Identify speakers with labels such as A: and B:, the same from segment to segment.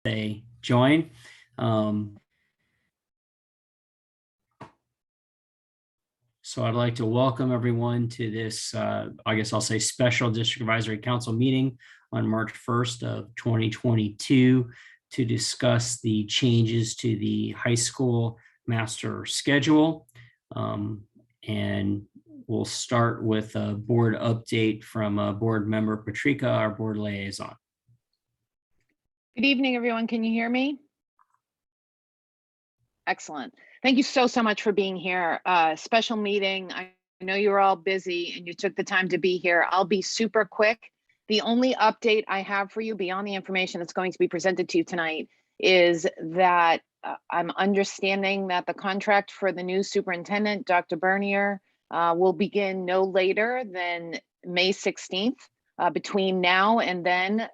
A: they join. So I'd like to welcome everyone to this, I guess I'll say, special District Advisory Council meeting on March 1st of 2022 to discuss the changes to the high school master schedule. And we'll start with a board update from board member Patrica, our board liaison.
B: Good evening, everyone. Can you hear me? Excellent. Thank you so much for being here. Special meeting. I know you're all busy and you took the time to be here. I'll be super quick. The only update I have for you beyond the information that's going to be presented to you tonight is that I'm understanding that the contract for the new superintendent, Dr. Bernier, will begin no later than May 16th. Between now and then,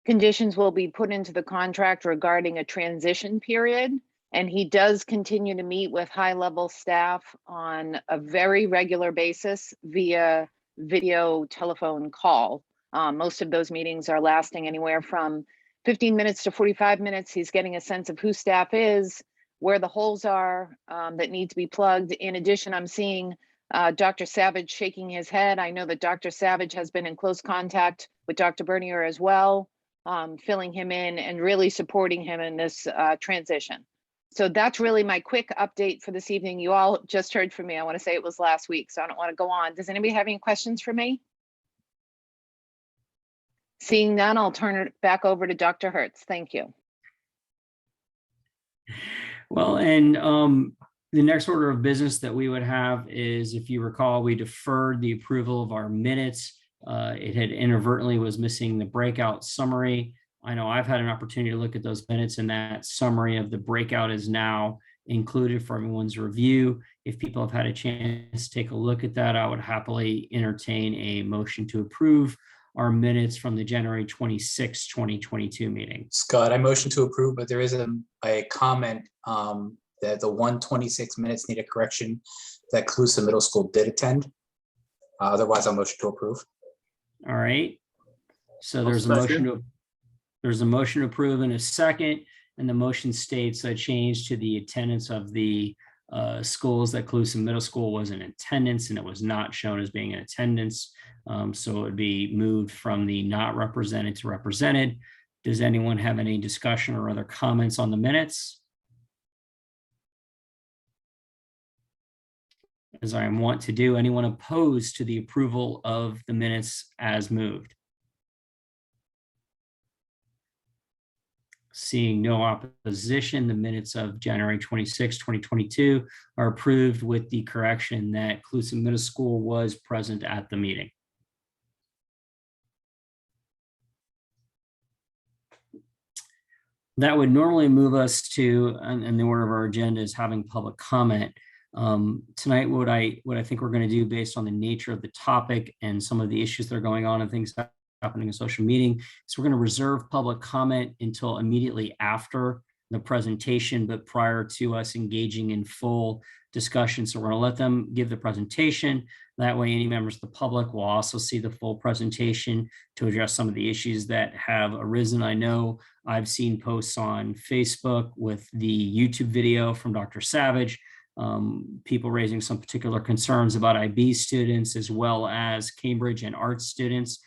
B: conditions will be put into the contract regarding a transition period. And he does continue to meet with high-level staff on a very regular basis via video telephone call. Most of those meetings are lasting anywhere from 15 minutes to 45 minutes. He's getting a sense of who staff is, where the holes are that need to be plugged. In addition, I'm seeing Dr. Savage shaking his head. I know that Dr. Savage has been in close contact with Dr. Bernier as well, filling him in and really supporting him in this transition. So that's really my quick update for this evening. You all just heard from me. I want to say it was last week, so I don't want to go on. Does anybody have any questions for me? Seeing none, I'll turn it back over to Dr. Hertz. Thank you.
A: Well, and the next order of business that we would have is, if you recall, we deferred the approval of our minutes. It had inadvertently was missing the breakout summary. I know I've had an opportunity to look at those minutes, and that summary of the breakout is now included for everyone's review. If people have had a chance to take a look at that, I would happily entertain a motion to approve our minutes from the January 26, 2022 meeting.
C: Scott, I motion to approve, but there is a comment that the 126 minutes need a correction that Calusa Middle School did attend. Otherwise, I'll motion to approve. All
A: right. So there's a motion to approve in a second, and the motion states a change to the attendance of the schools that Calusa Middle School was in attendance, and it was not shown as being in attendance. So it would be moved from the not represented to represented. Does anyone have any discussion or other comments on the minutes? As I want to do, anyone opposed to the approval of the minutes as moved? Seeing no opposition, the minutes of January 26, 2022 are approved with the correction that Calusa Middle School was present at the meeting. That would normally move us to, and the order of our agenda is having public comment. Tonight, what I think we're going to do, based on the nature of the topic and some of the issues that are going on and things happening in social meeting, so we're going to reserve public comment until immediately after the presentation, but prior to us engaging in full discussion. So we're going to let them give the presentation. That way, any members of the public will also see the full presentation to address some of the issues that have arisen. I know I've seen posts on Facebook with the YouTube video from Dr. Savage, people raising some particular concerns about IB students as well as Cambridge and arts students.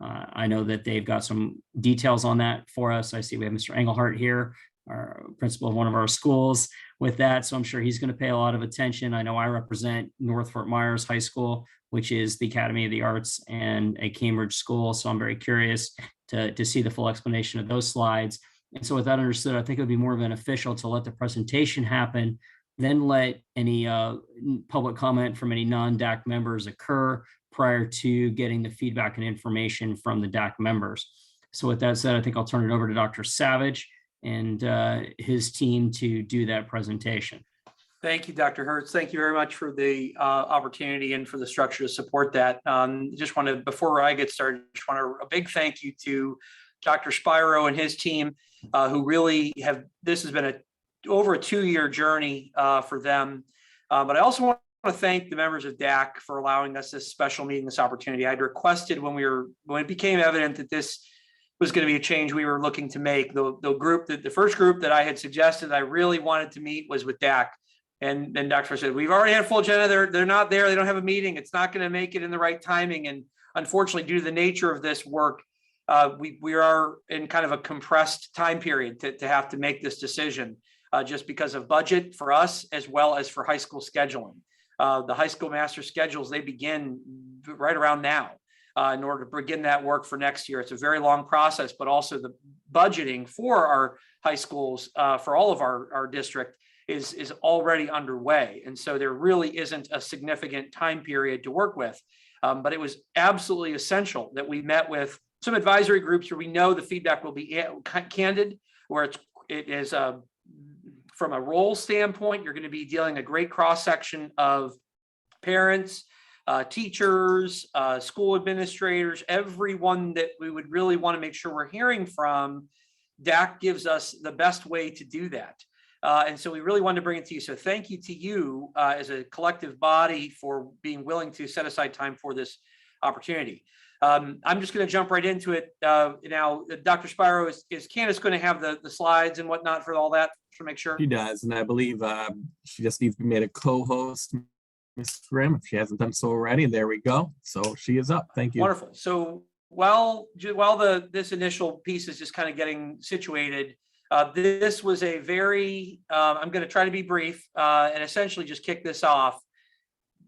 A: I know that they've got some details on that for us. I see we have Mr. Engelhardt here, our principal of one of our schools, with that. So I'm sure he's going to pay a lot of attention. I know I represent North Fort Myers High School, which is the Academy of the Arts and a Cambridge school. So I'm very curious to see the full explanation of those slides. And so with that understood, I think it would be more beneficial to let the presentation happen, then let any public comment from any non-DAC members occur prior to getting the feedback and information from the DAC members. So with that said, I think I'll turn it over to Dr. Savage and his team to do that presentation.
D: Thank you, Dr. Hertz. Thank you very much for the opportunity and for the structure to support that. Just want to, before I get started, just want a big thank you to Dr. Spiro and his team, who really have, this has been over a 2-year journey for them. But I also want to thank the members of DAC for allowing us this special meeting, this opportunity. I'd requested when it became evident that this was going to be a change we were looking to make. The first group that I had suggested I really wanted to meet was with DAC. And then Dr. said, we've already had a full agenda. They're not there. They don't have a meeting. It's not going to make it in the right timing. And unfortunately, due to the nature of this work, we are in kind of a compressed time period to have to make this decision just because of budget for us, as well as for high school scheduling. The high school master schedules, they begin right around now in order to begin that work for next year. It's a very long process, but also the budgeting for our high schools for all of our district is already underway. And so there really isn't a significant time period to work with. But it was absolutely essential that we met with some advisory groups where we know the feedback will be candid, where it is from a role standpoint, you're going to be dealing a great cross-section of parents, teachers, school administrators, everyone that we would really want to make sure we're hearing from. DAC gives us the best way to do that. And so we really wanted to bring it to you. So thank you to you as a collective body for being willing to set aside time for this opportunity. I'm just going to jump right into it now. Dr. Spiro, is Candace going to have the slides and whatnot for all that to make sure?
E: She does, and I believe she just needs to be made a co-host, Ms. Grimm, if she hasn't done so already. There we go. So she is up. Thank you.
D: Wonderful. So while this initial piece is just kind of getting situated, this was a very, I'm going to try to be brief and essentially just kick this off.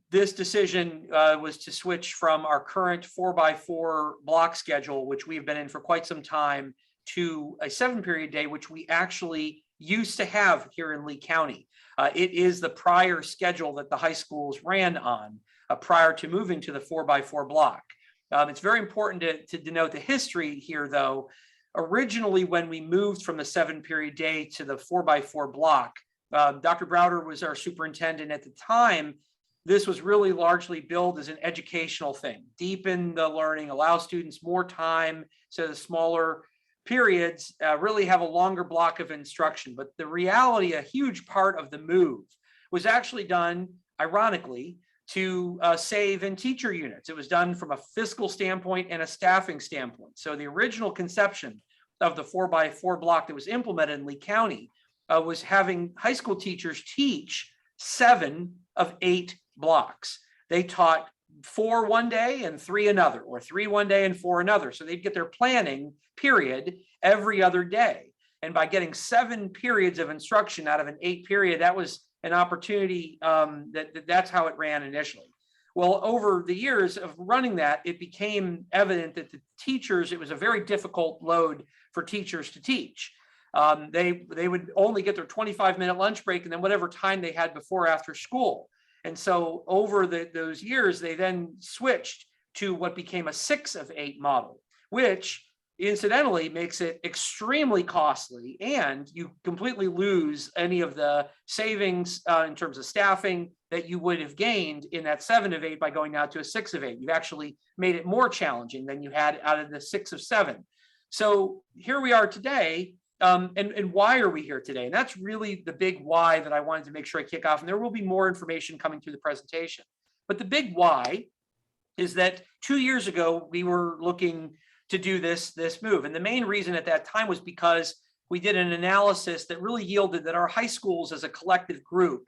D: This decision was to switch from our current 4x4 block schedule, which we've been in for quite some time, to a 7-period day, which we actually used to have here in Lee County. It is the prior schedule that the high schools ran on prior to moving to the 4x4 block. It's very important to denote the history here, though. Originally, when we moved from the 7-period day to the 4x4 block, Dr. Browder was our superintendent at the time. This was really largely billed as an educational thing, deepen the learning, allow students more time, so the smaller periods really have a longer block of instruction. But the reality, a huge part of the move was actually done, ironically, to save in teacher units. It was done from a fiscal standpoint and a staffing standpoint. So the original conception of the 4x4 block that was implemented in Lee County was having high school teachers teach 7 of 8 blocks. They taught 4 one day and 3 another, or 3 one day and 4 another. So they'd get their planning period every other day. And by getting 7 periods of instruction out of an 8 period, that was an opportunity that's how it ran initially. Well, over the years of running that, it became evident that the teachers, it was a very difficult load for teachers to teach. They would only get their 25-minute lunch break and then whatever time they had before after school. And so over those years, they then switched to what became a 6 of 8 model, which incidentally makes it extremely costly, and you completely lose any of the savings in terms of staffing that you would have gained in that 7 of 8 by going now to a 6 of 8. You've actually made it more challenging than you had out of the 6 of 7. So here we are today. And why are we here today? And that's really the big why that I wanted to make sure I kick off. And there will be more information coming through the presentation. But the big why is that 2 years ago, we were looking to do this move. And the main reason at that time was because we did an analysis that really yielded that our high schools as a collective group,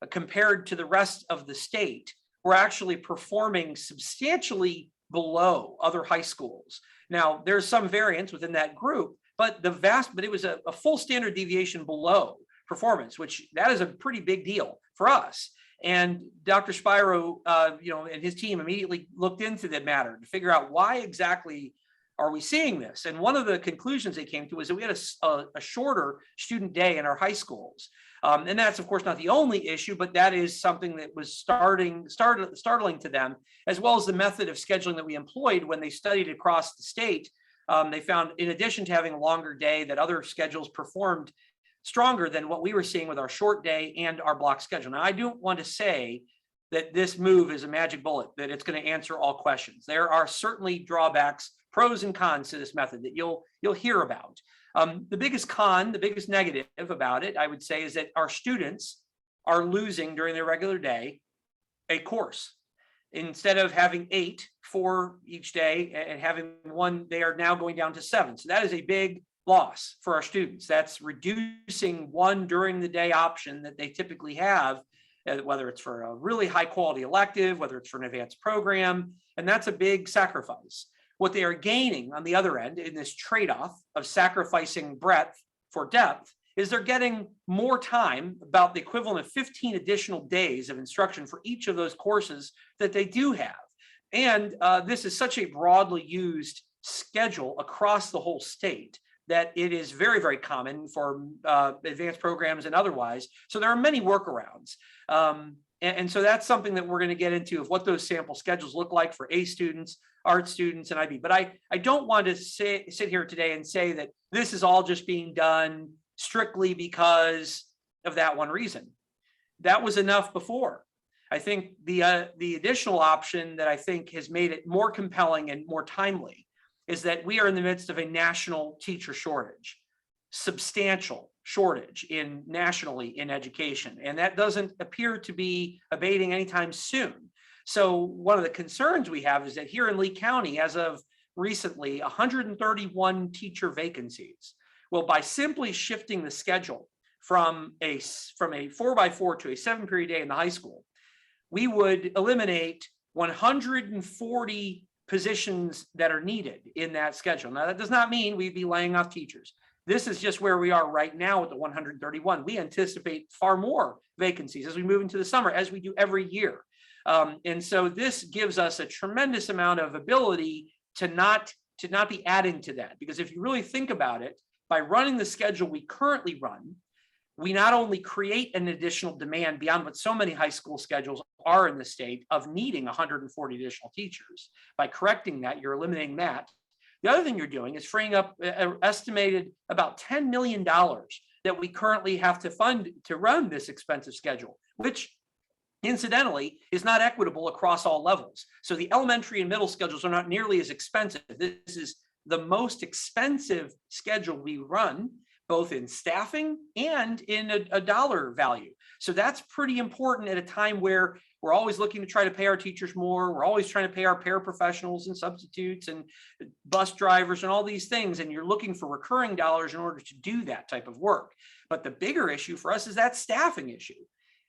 D: compared to the rest of the state, were actually performing substantially below other high schools. Now, there's some variance within that group, but it was a full standard deviation below performance, which that is a pretty big deal for us. And Dr. Spiro, and his team immediately looked into that matter to figure out why exactly are we seeing this. And one of the conclusions they came to was that we had a shorter student day in our high schools. And that's, of course, not the only issue, but that is something that was startling to them, as well as the method of scheduling that we employed when they studied across the state. They found, in addition to having a longer day, that other schedules performed stronger than what we were seeing with our short day and our block schedule. Now, I don't want to say that this move is a magic bullet, that it's going to answer all questions. There are certainly drawbacks, pros and cons to this method that you'll hear about. The biggest negative about it, I would say, is that our students are losing during their regular day a course. instead of having 8 for each day and having 1, they are now going down to 7. So that is a big loss for our students. That's reducing 1 during the day option that they typically have, whether it's for a really high quality elective, whether it's for an advanced program, and that's a big sacrifice. What they are gaining on the other end in this trade-off of sacrificing breadth for depth is they're getting more time, about the equivalent of 15 additional days of instruction for each of those courses that they do have. And this is such a broadly used schedule across the whole state that it is very, very common for advanced programs and otherwise. So there are many workarounds. And so that's something that we're going to get into, of what those sample schedules look like for A students, art students, and IB. But I don't want to sit here today and say that this is all just being done strictly because of that one reason. That was enough before. I think the additional option that I think has made it more compelling and more timely is that we are in the midst of a national teacher shortage, substantial shortage nationally in education, and that doesn't appear to be abating anytime soon. So one of the concerns we have is that here in Lee County, as of recently, 131 teacher vacancies. Well, by simply shifting the schedule from a 4x4 to a 7-period day in the high school, we would eliminate 140 positions that are needed in that schedule. Now, that does not mean we'd be laying off teachers. This is just where we are right now with the 131. We anticipate far more vacancies as we move into the summer, as we do every year. And so this gives us a tremendous amount of ability to not be adding to that. Because if you really think about it, by running the schedule we currently run, we not only create an additional demand beyond what so many high school schedules are in the state of needing 140 additional teachers. By correcting that, you're eliminating that. The other thing you're doing is freeing up estimated about $10 million that we currently have to fund to run this expensive schedule, which incidentally is not equitable across all levels. So the elementary and middle schedules are not nearly as expensive. This is the most expensive schedule we run, both in staffing and in a dollar value. So that's pretty important at a time where we're always looking to try to pay our teachers more. We're always trying to pay our paraprofessionals and substitutes and bus drivers and all these things. And you're looking for recurring dollars in order to do that type of work. But the bigger issue for us is that staffing issue.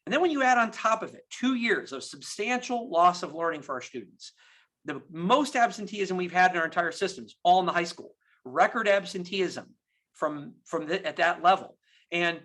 D: And then when you add on top of it 2 years of substantial loss of learning for our students, the most absenteeism we've had in our entire systems, all in the high school, record absenteeism at that level. And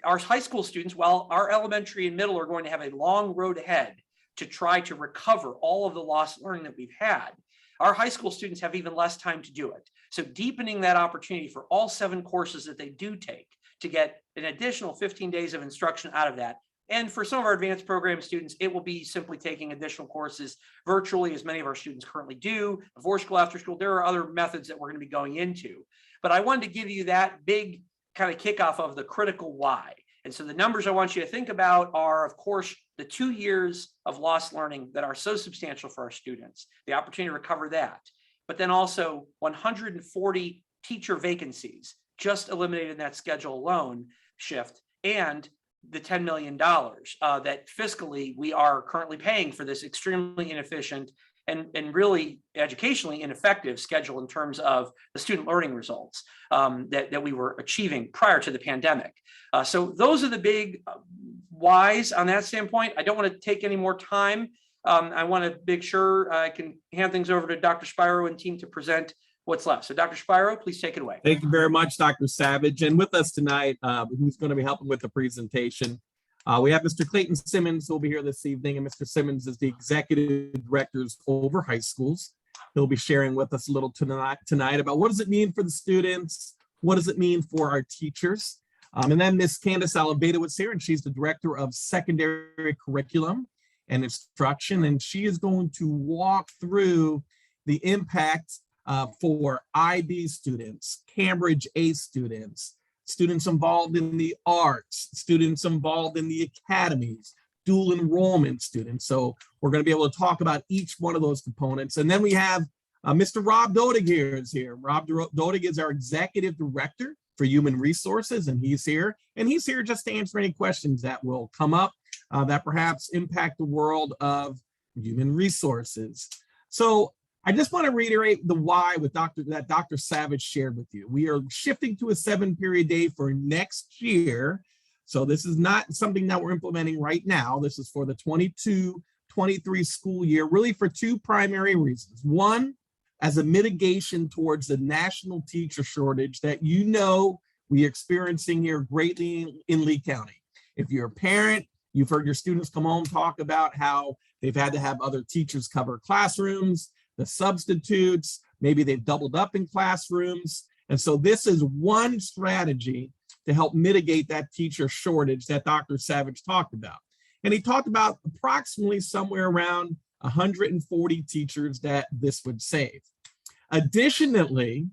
D: our high school students, while our elementary and middle are going to have a long road ahead to try to recover all of the lost learning that we've had, our high school students have even less time to do it. So deepening that opportunity for all 7 courses that they do take to get an additional 15 days of instruction out of that. And for some of our advanced program students, it will be simply taking additional courses virtually, as many of our students currently do, before school, after school. There are other methods that we're going to be going into. But I wanted to give you that big kind of kickoff of the critical why. And so the numbers I want you to think about are, of course, the 2 years of lost learning that are so substantial for our students, the opportunity to recover that, but then also 140 teacher vacancies just eliminated in that schedule alone shift, and the $10 million that fiscally we are currently paying for this extremely inefficient and really educationally ineffective schedule in terms of the student learning results that we were achieving prior to the pandemic. So those are the big whys on that standpoint. I don't want to take any more time. I want to make sure I can hand things over to Dr. Spiro and team to present what's left. So Dr. Spiro, please take it away.
E: Thank you very much, Dr. Savage. And with us tonight, who's going to be helping with the presentation, we have Mr. Clayton Simmons, who will be here this evening, and Mr. Simmons is the Executive Directors over high schools. He'll be sharing with us a little tonight about what does it mean for the students, what does it mean for our teachers. And then Ms. Candace Alaveda here, and she's the Director of Secondary Curriculum and Instruction, and she is going to walk through the impact for IB students, Cambridge Ace students, students involved in the arts, students involved in the academies, dual enrollment students. So we're going to be able to talk about each one of those components. And then we have Mr. Rob Dodig here. Rob Dodig is our Executive Director for Human Resources, and he's here. And he's here just to answer any questions that will come up that perhaps impact the world of human resources. So I just want to reiterate the why with Dr. Savage shared with you. We are shifting to a 7-period day for next year. So this is not something that we're implementing right now. This is for the 22-23 school year, really for 2 primary reasons. One, as a mitigation towards the national teacher shortage that we are experiencing here greatly in Lee County. If you're a parent, you've heard your students come home talk about how they've had to have other teachers cover classrooms, the substitutes, maybe they've doubled up in classrooms. And so this is one strategy to help mitigate that teacher shortage that Dr. Savage talked about. And he talked about approximately somewhere around 140 teachers that this would save. Additionally,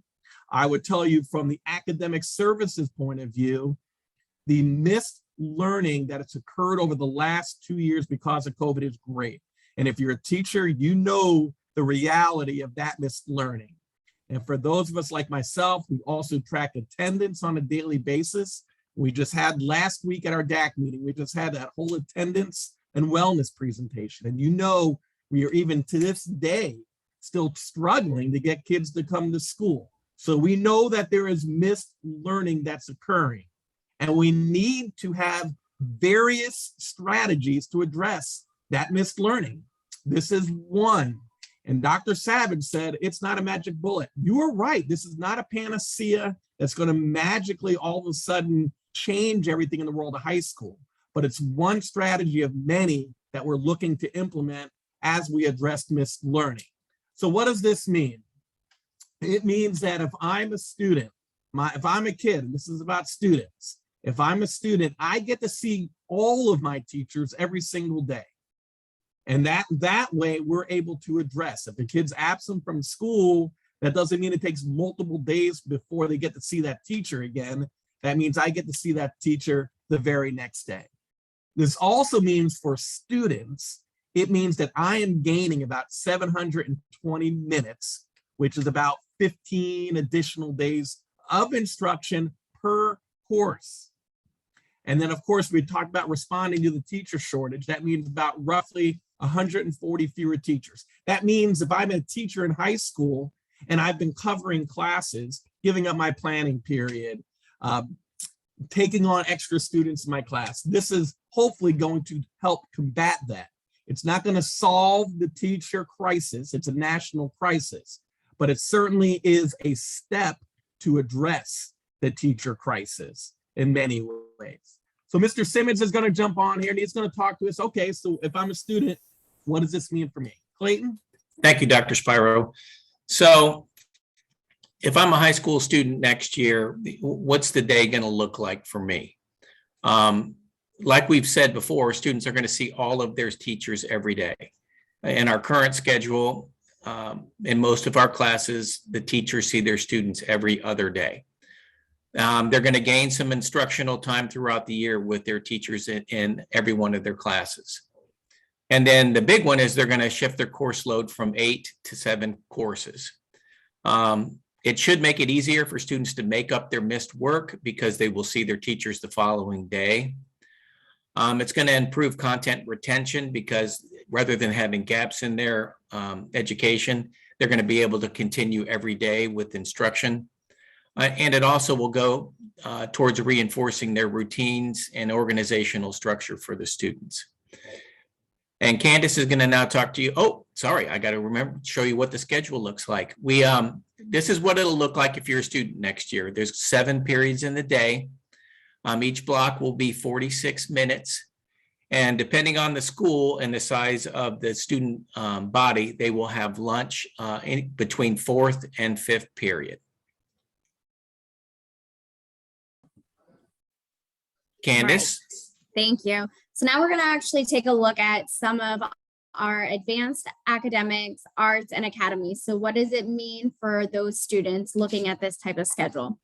E: I would tell you from the academic services point of view, the missed learning that has occurred over the last 2 years because of COVID is great. And if you're a teacher, you know the reality of that missed learning. And for those of us like myself, who also track attendance on a daily basis, we just had last week at our DAC meeting, we just had that whole attendance and wellness presentation. And we are even to this day still struggling to get kids to come to school. So we know that there is missed learning that's occurring. And we need to have various strategies to address that missed learning. This is one. And Dr. Savage said, it's not a magic bullet. You are right. This is not a panacea that's going to magically all of a sudden change everything in the world of high school. But it's one strategy of many that we're looking to implement as we address missed learning. So what does this mean? It means that if I'm a student, if I'm a kid, and this is about students, if I'm a student, I get to see all of my teachers every single day. And that way we're able to address. If the kid's absent from school, that doesn't mean it takes multiple days before they get to see that teacher again. That means I get to see that teacher the very next day. This also means for students, it means that I am gaining about 720 minutes, which is about 15 additional days of instruction per course. And then of course, we talked about responding to the teacher shortage. That means about roughly 140 fewer teachers. That means if I'm a teacher in high school and I've been covering classes, giving up my planning period, taking on extra students in my class, this is hopefully going to help combat that. It's not going to solve the teacher crisis. It's a national crisis, but it certainly is a step to address the teacher crisis in many ways. So Mr. Simmons is going to jump on here and he's going to talk to us. Okay, so if I'm a student, what does this mean for me? Clayton?
F: Thank you, Dr. Spiro. So if I'm a high school student next year, what's the day going to look like for me? Like we've said before, students are going to see all of their teachers every day. In our current schedule, in most of our classes, the teachers see their students every other day. They're going to gain some instructional time throughout the year with their teachers in every one of their classes. And then the big one is they're going to shift their course load from 8 to 7 courses. It should make it easier for students to make up their missed work because they will see their teachers the following day. It's going to improve content retention because rather than having gaps in their education, they're going to be able to continue every day with instruction. And it also will go towards reinforcing their routines and organizational structure for the students. And Candace is going to now talk to you. Oh, sorry, I got to show you what the schedule looks like. This is what it'll look like if you're a student next year. There's 7 periods in the day. Each block will be 46 minutes. And depending on the school and the size of the student body, they will have lunch in between 4th and 5th period. Candace?
G: Right. Thank you. So now we're going to actually take a look at some of our advanced academics, arts, and academies. So what does it mean for those students looking at this type of schedule?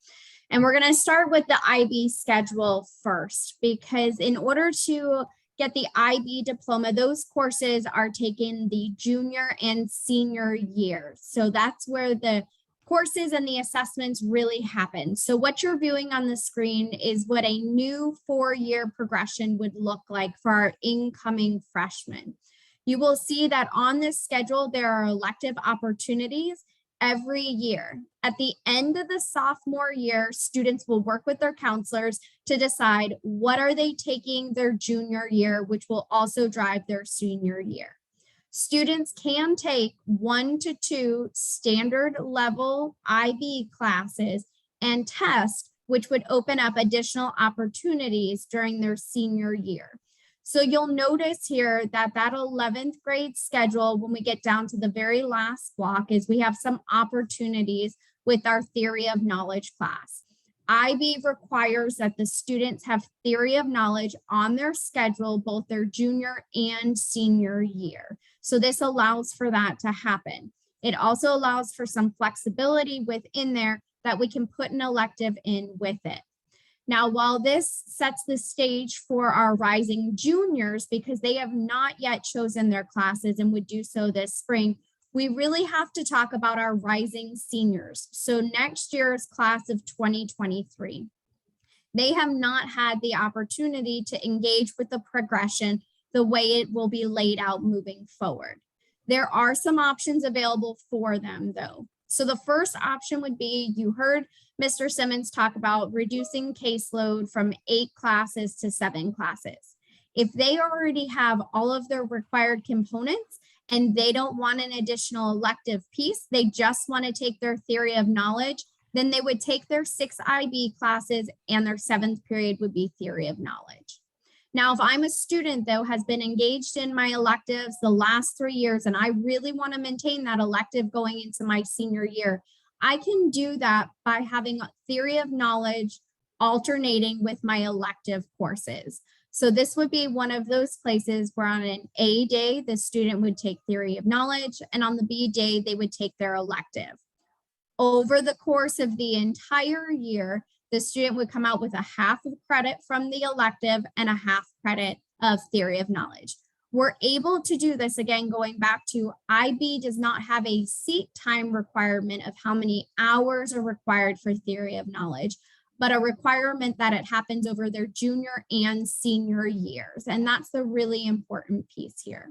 G: And we're going to start with the IB schedule first, because in order to get the IB diploma, those courses are taken the junior and senior years. So that's where the courses and the assessments really happen. So what you're viewing on the screen is what a new 4-year progression would look like for our incoming freshmen. You will see that on this schedule, there are elective opportunities every year. At the end of the sophomore year, students will work with their counselors to decide what are they taking their junior year, which will also drive their senior year. Students can take 1 to 2 standard level IB classes and tests, which would open up additional opportunities during their senior year. So you'll notice here that 11th grade schedule, when we get down to the very last block, is we have some opportunities with our theory of knowledge class. IB requires that the students have theory of knowledge on their schedule, both their junior and senior year. So this allows for that to happen. It also allows for some flexibility within there that we can put an elective in with it. Now, while this sets the stage for our rising juniors, because they have not yet chosen their classes and would do so this spring, we really have to talk about our rising seniors. So next year's class of 2023, they have not had the opportunity to engage with the progression the way it will be laid out moving forward. There are some options available for them though. So the first option would be, you heard Mr. Simmons talk about reducing caseload from 8 classes to 7 classes. If they already have all of their required components and they don't want an additional elective piece, they just want to take their theory of knowledge, then they would take their 6 IB classes and their 7th period would be theory of knowledge. Now, if I'm a student though, has been engaged in my electives the last 3 years, and I really want to maintain that elective going into my senior year, I can do that by having a theory of knowledge alternating with my elective courses. So this would be one of those places where on an A day, the student would take theory of knowledge, and on the B day, they would take their elective. Over the course of the entire year, the student would come out with a half of credit from the elective and a half credit of theory of knowledge. We're able to do this again, going back to IB does not have a seat time requirement of how many hours are required for theory of knowledge, but a requirement that it happens over their junior and senior years. And that's the really important piece here.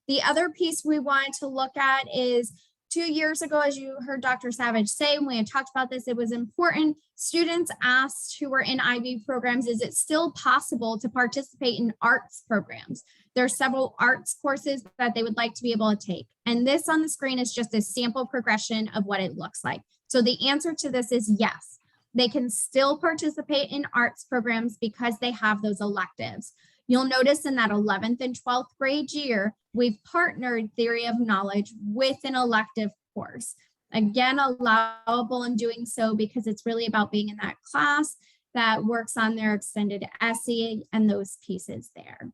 G: The other piece we wanted to look at is 2 years ago, as you heard Dr. Savage say, when we had talked about this, it was important. Students asked who were in IB programs, is it still possible to participate in arts programs? There are several arts courses that they would like to be able to take. And this on the screen is just a sample progression of what it looks like. So the answer to this is yes, they can still participate in arts programs because they have those electives. You'll notice in that 11th and 12th grade year, we've partnered theory of knowledge with an elective course. Again, allowable in doing so because it's really about being in that class that works on their extended essay and those pieces there.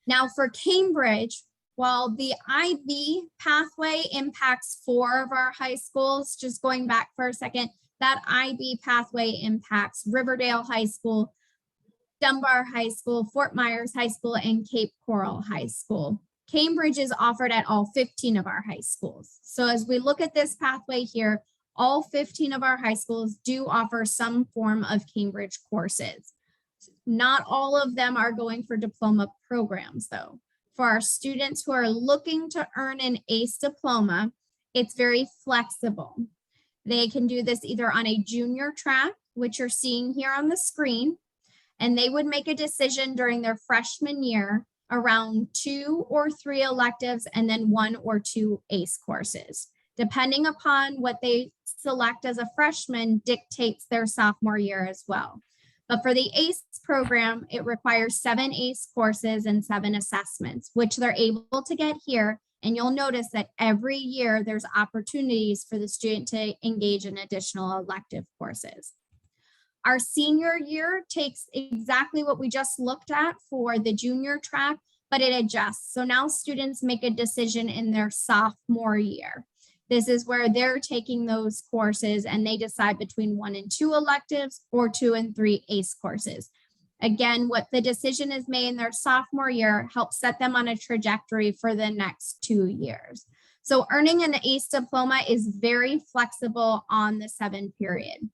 G: Now for Cambridge, while the IB pathway impacts 4 of our high schools, just going back for a second, that IB pathway impacts Riverdale High School, Dunbar High School, Fort Myers High School, and Cape Coral High School. Cambridge is offered at all 15 of our high schools. So as we look at this pathway here, all 15 of our high schools do offer some form of Cambridge courses. Not all of them are going for diploma programs though. For our students who are looking to earn an Ace Diploma, it's very flexible. They can do this either on a junior track, which you're seeing here on the screen, and they would make a decision during their freshman year around 2 or 3 electives and then 1 or 2 ACE courses. Depending upon what they select as a freshman dictates their sophomore year as well. But for the ACE program, it requires 7 ACE courses and 7 assessments, which they're able to get here. And you'll notice that every year there's opportunities for the student to engage in additional elective courses. Our senior year takes exactly what we just looked at for the junior track, but it adjusts. So now students make a decision in their sophomore year. This is where they're taking those courses and they decide between 1 and 2 electives or 2 and 3 ACE courses. Again, what the decision is made in their sophomore year helps set them on a trajectory for the next 2 years. So earning an ACE diploma is very flexible on the 7 period.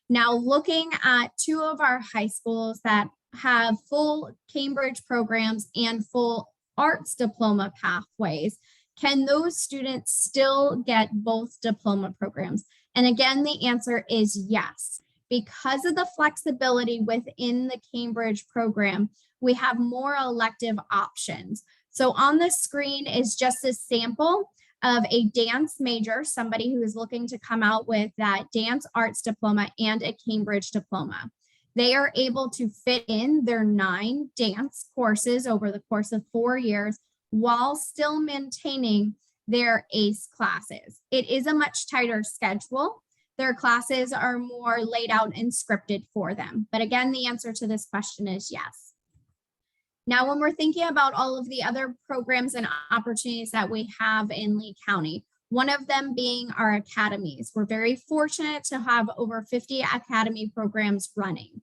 G: Now, looking at 2 of our high schools that have full Cambridge programs and full arts diploma pathways, can those students still get both diploma programs? And again, the answer is yes. Because of the flexibility within the Cambridge program, we have more elective options. So on the screen is just a sample of a dance major, somebody who is looking to come out with that dance arts diploma and a Cambridge diploma. They are able to fit in their 9 dance courses over the course of 4 years while still maintaining their ACE classes. It is a much tighter schedule. Their classes are more laid out and scripted for them. But again, the answer to this question is yes. Now, when we're thinking about all of the other programs and opportunities that we have in Lee County, one of them being our academies. We're very fortunate to have over 50 academy programs running.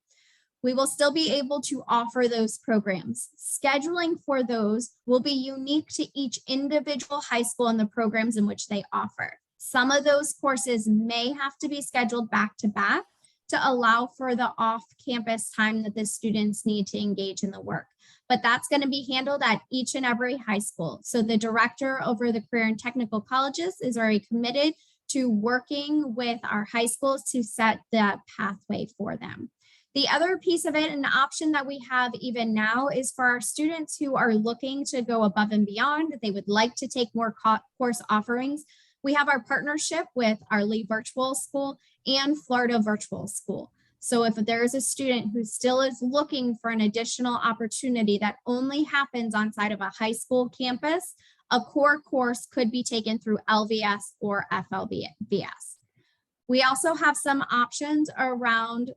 G: We will still be able to offer those programs. Scheduling for those will be unique to each individual high school and the programs in which they offer. Some of those courses may have to be scheduled back to back to allow for the off-campus time that the students need to engage in the work. But that's going to be handled at each and every high school. So the director over the career and technical colleges is already committed to working with our high schools to set that pathway for them. The other piece of it, an option that we have even now, is for our students who are looking to go above and beyond, that they would like to take more course offerings. We have our partnership with our Lee Virtual School and Florida Virtual School. So if there is a student who still is looking for an additional opportunity that only happens on side of a high school campus, a core course could be taken through LVS or FLVS. We also have some options around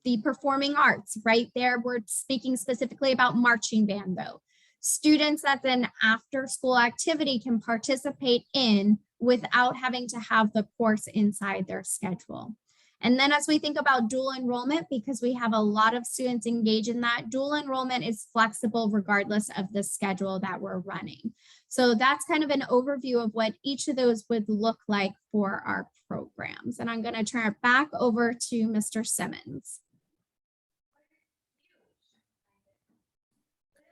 G: the performing arts. Right there, we're speaking specifically about marching band though. Students that's an after school activity can participate in without having to have the course inside their schedule. And then as we think about dual enrollment, because we have a lot of students engage in that, dual enrollment is flexible regardless of the schedule that we're running. So that's kind of an overview of what each of those would look like for our programs. And I'm going to turn it back over to Mr. Simmons.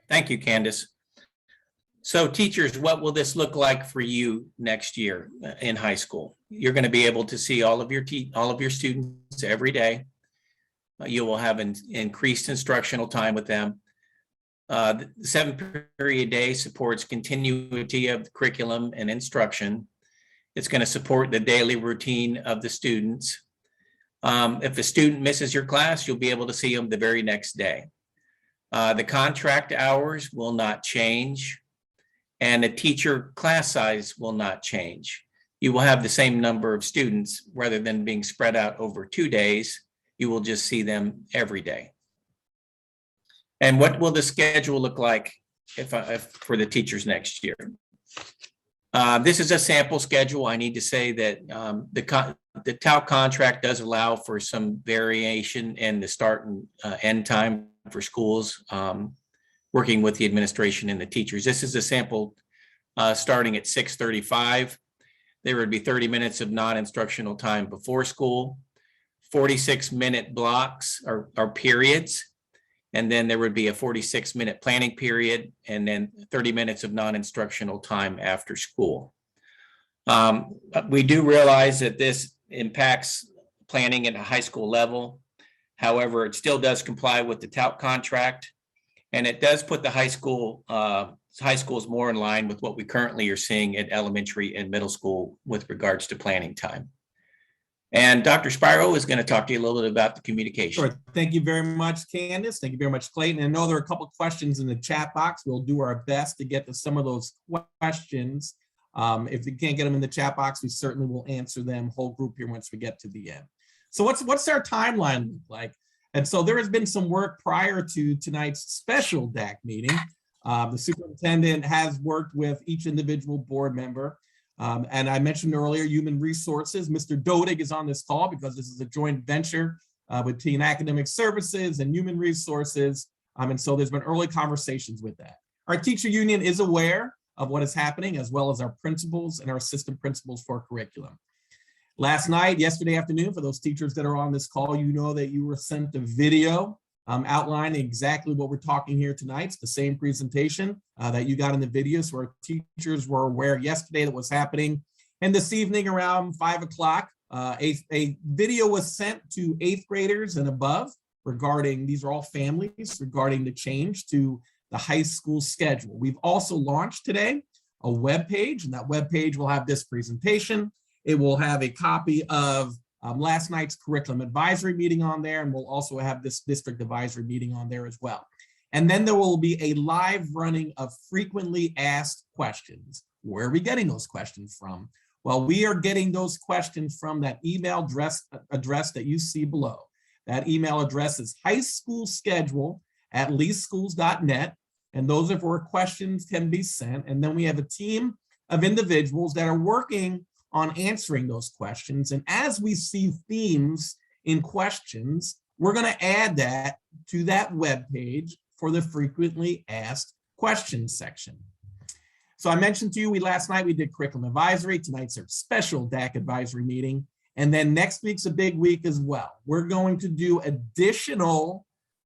F: Thank you, Candace. So teachers, what will this look like for you next year in high school? You're going to be able to see all of your students every day. You will have an increased instructional time with them. The 7-period day supports continuity of the curriculum and instruction. It's going to support the daily routine of the students. If a student misses your class, you'll be able to see them the very next day. The contract hours will not change, and the teacher class size will not change. You will have the same number of students rather than being spread out over 2 days. You will just see them every day. And what will the schedule look like if for the teachers next year? This is a sample schedule. I need to say that the TAL contract does allow for some variation in the start and end time for schools, working with the administration and the teachers. This is a sample starting at 6:35. There would be 30 minutes of non-instructional time before school, 46-minute blocks or periods, and then there would be a 46-minute planning period, and then 30 minutes of non-instructional time after school. We do realize that this impacts planning at a high school level. However, it still does comply with the TALC contract, and it does put the high schools more in line with what we currently are seeing at elementary and middle school with regards to planning time. And Dr. Spiro is going to talk to you a little bit about the communication.
E: Sure. Thank you very much, Candace. Thank you very much, Clayton. And I know there are a couple of questions in the chat box. We'll do our best to get to some of those questions. If we can't get them in the chat box, we certainly will answer them, whole group here, once we get to the end. So what's our timeline look like? And so there has been some work prior to tonight's special DAC meeting. The superintendent has worked with each individual board member. And I mentioned earlier, human resources. Mr. Dodig is on this call because this is a joint venture between academic services and human resources. And so there's been early conversations with that. Our teacher union is aware of what is happening, as well as our principals and our assistant principals for curriculum. Yesterday afternoon, for those teachers that are on this call, you know that you were sent a video outlining exactly what we're talking here tonight. It's the same presentation that you got in the video. So our teachers were aware yesterday that was happening. And this evening around 5 o'clock, a video was sent to 8th graders and above regarding, these are all families, regarding the change to the high school schedule. We've also launched today a web page, and that web page will have this presentation. It will have a copy of last night's curriculum advisory meeting on there, and we'll also have this district advisory meeting on there as well. And then there will be a live running of frequently asked questions. Where are we getting those questions from? Well, we are getting those questions from that email address that you see below. That email address is highschoolschedule@leeschools.net. And those are where questions can be sent. And then we have a team of individuals that are working on answering those questions. And as we see themes in questions, we're going to add that to that web page for the frequently asked questions section. So I mentioned to you, last night we did curriculum advisory. Tonight's our special DAC advisory meeting. And then next week's a big week as well. We're going to do additional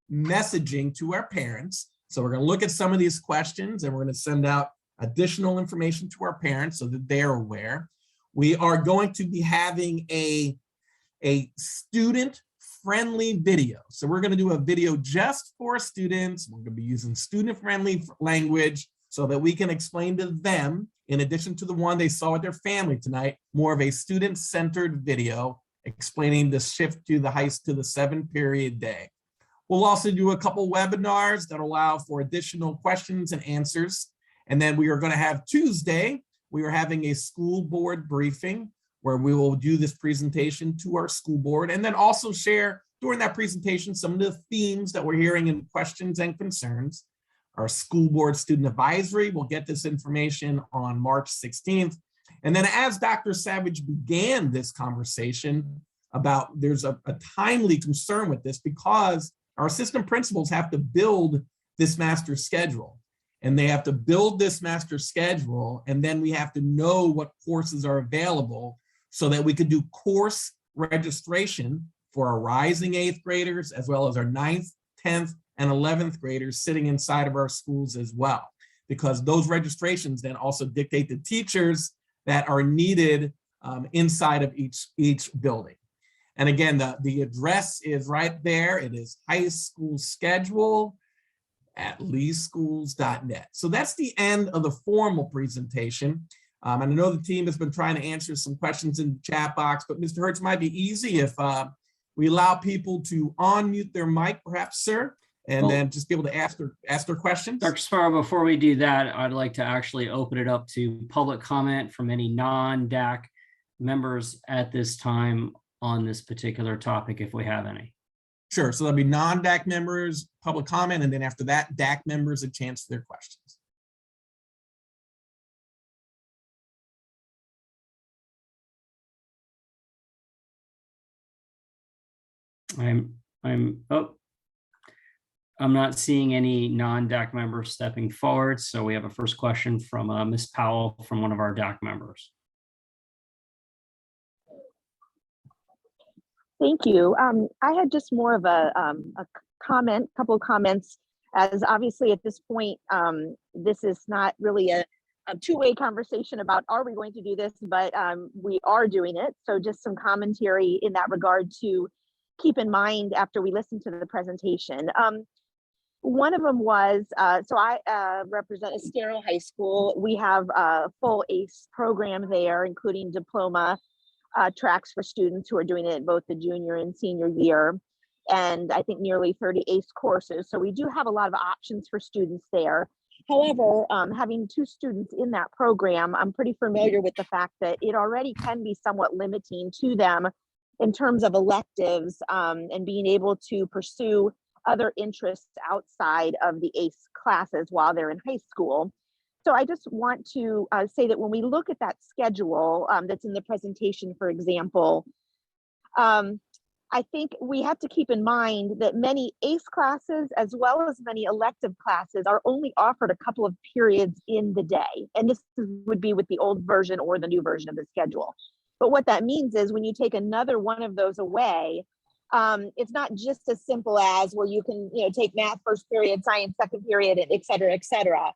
E: messaging to our parents. So we're going to look at some of these questions and we're going to send out additional information to our parents so that they're aware. We are going to be having a student-friendly video. So we're going to do a video just for students. We're going to be using student-friendly language so that we can explain to them, in addition to the one they saw with their family tonight, more of a student-centered video explaining the shift to the 7-period day. We'll also do a couple webinars that allow for additional questions and answers. And then we are going to have Tuesday, we are having a school board briefing where we will do this presentation to our school board and then also share during that presentation some of the themes that we're hearing in questions and concerns. Our school board student advisory will get this information on March 16th. And then as Dr. Savage began this conversation about, there's a timely concern with this because our assistant principals have to build this master schedule, and they have to build this master schedule, and then we have to know what courses are available so that we could do course registration for our rising 8th graders, as well as our 9th, 10th, and 11th graders sitting inside of our schools as well, because those registrations then also dictate the teachers that are needed inside of each building. And again, the address is right there. It is highschoolschedule@leeschools.net. So that's the end of the formal presentation. And I know the team has been trying to answer some questions in the chat box, but Mr. Hertz, might be easy if we allow people to unmute their mic, perhaps, sir, and then just be able to ask their questions.
A: Dr. Sparrow, before we do that, I'd like to actually open it up to public comment from any non-DAC members at this time on this particular topic, if we have any.
E: Sure, so there'll be non-DAC members, public comment, and then after that, DAC members a chance for their questions.
A: I'm not seeing any non-DAC members stepping forward. So we have a first question from Ms. Powell from one of our DAC members.
H: Thank you. I had just more of a couple of comments, as obviously at this point, this is not really a two-way conversation about are we going to do this, but we are doing it. So just some commentary in that regard to keep in mind after we listen to the presentation. One of them was, so I represent Estero High School. We have a full ACE program there, including diploma tracks for students who are doing it both the junior and senior year, and I think nearly 30 ACE courses. So we do have a lot of options for students there. However, having 2 students in that program, I'm pretty familiar with the fact that it already can be somewhat limiting to them in terms of electives and being able to pursue other interests outside of the ACE classes while they're in high school. So I just want to say that when we look at that schedule that's in the presentation, for example, I think we have to keep in mind that many ACE classes, as well as many elective classes, are only offered a couple of periods in the day. And this would be with the old version or the new version of the schedule. But what that means is when you take another one of those away, It's not just as simple as, well, you can, take math first period, science second period, and et cetera, et cetera.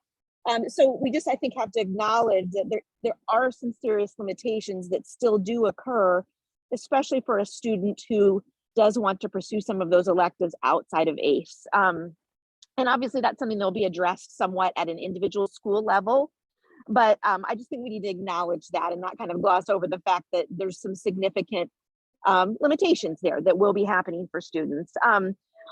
H: So we just, I think, have to acknowledge that there are some serious limitations that still do occur, especially for a student who does want to pursue some of those electives outside of ACE. And obviously that's something that'll be addressed somewhat at an individual school level. But I just think we need to acknowledge that and not kind of gloss over the fact that there's some significant limitations there that will be happening for students.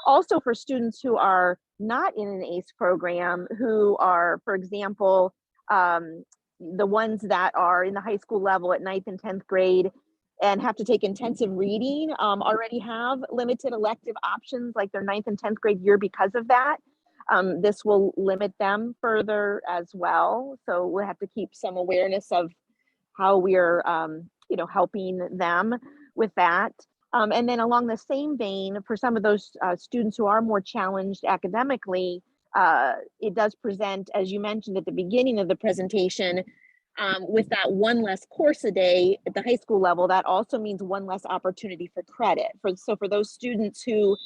H: Also for students who are not in an ACE program, who are, for example, the ones that are in the high school level at 9th and 10th grade and have to take intensive reading, already have limited elective options like their 9th and 10th grade year because of that. This will limit them further as well. So we'll have to keep some awareness of how we're, helping them with that. And then along the same vein, for some of those students who are more challenged academically, it does present, as you mentioned at the beginning of the presentation, with that one less course a day at the high school level, that also means one less opportunity for credit. So for those students who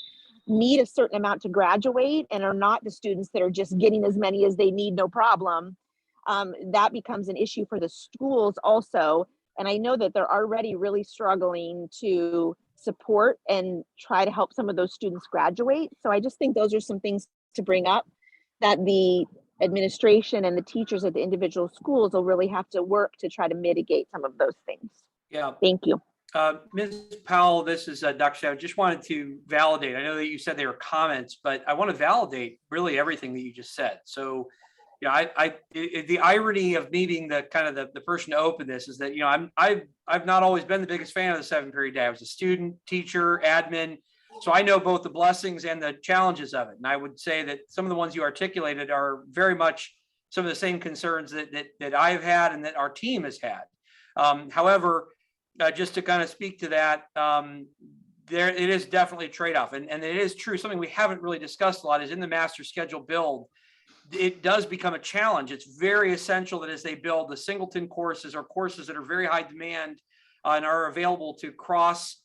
H: need a certain amount to graduate and are not the students that are just getting as many as they need, no problem, that becomes an issue for the schools also. And I know that they're already really struggling to support and try to help some of those students graduate. So I just think those are some things to bring up that the administration and the teachers at the individual schools will really have to work to try to mitigate some of those things.
D: Yeah.
H: Thank you.
D: Ms. Powell, this is Dr. Savage. Just wanted to validate. I know that you said they were comments, but I want to validate really everything that you just said. So, the irony of needing the kind of the person to open this is that, I've not always been the biggest fan of the 7-period day. I was a student, teacher, admin. So I know both the blessings and the challenges of it. And I would say that some of the ones you articulated are very much some of the same concerns that I've had and that our team has had. However, just to kind of speak to that, it is definitely a trade-off. And it is true, something we haven't really discussed a lot is in the master schedule build, it does become a challenge. It's very essential that as they build the singleton courses or courses that are very high demand and are available to cross,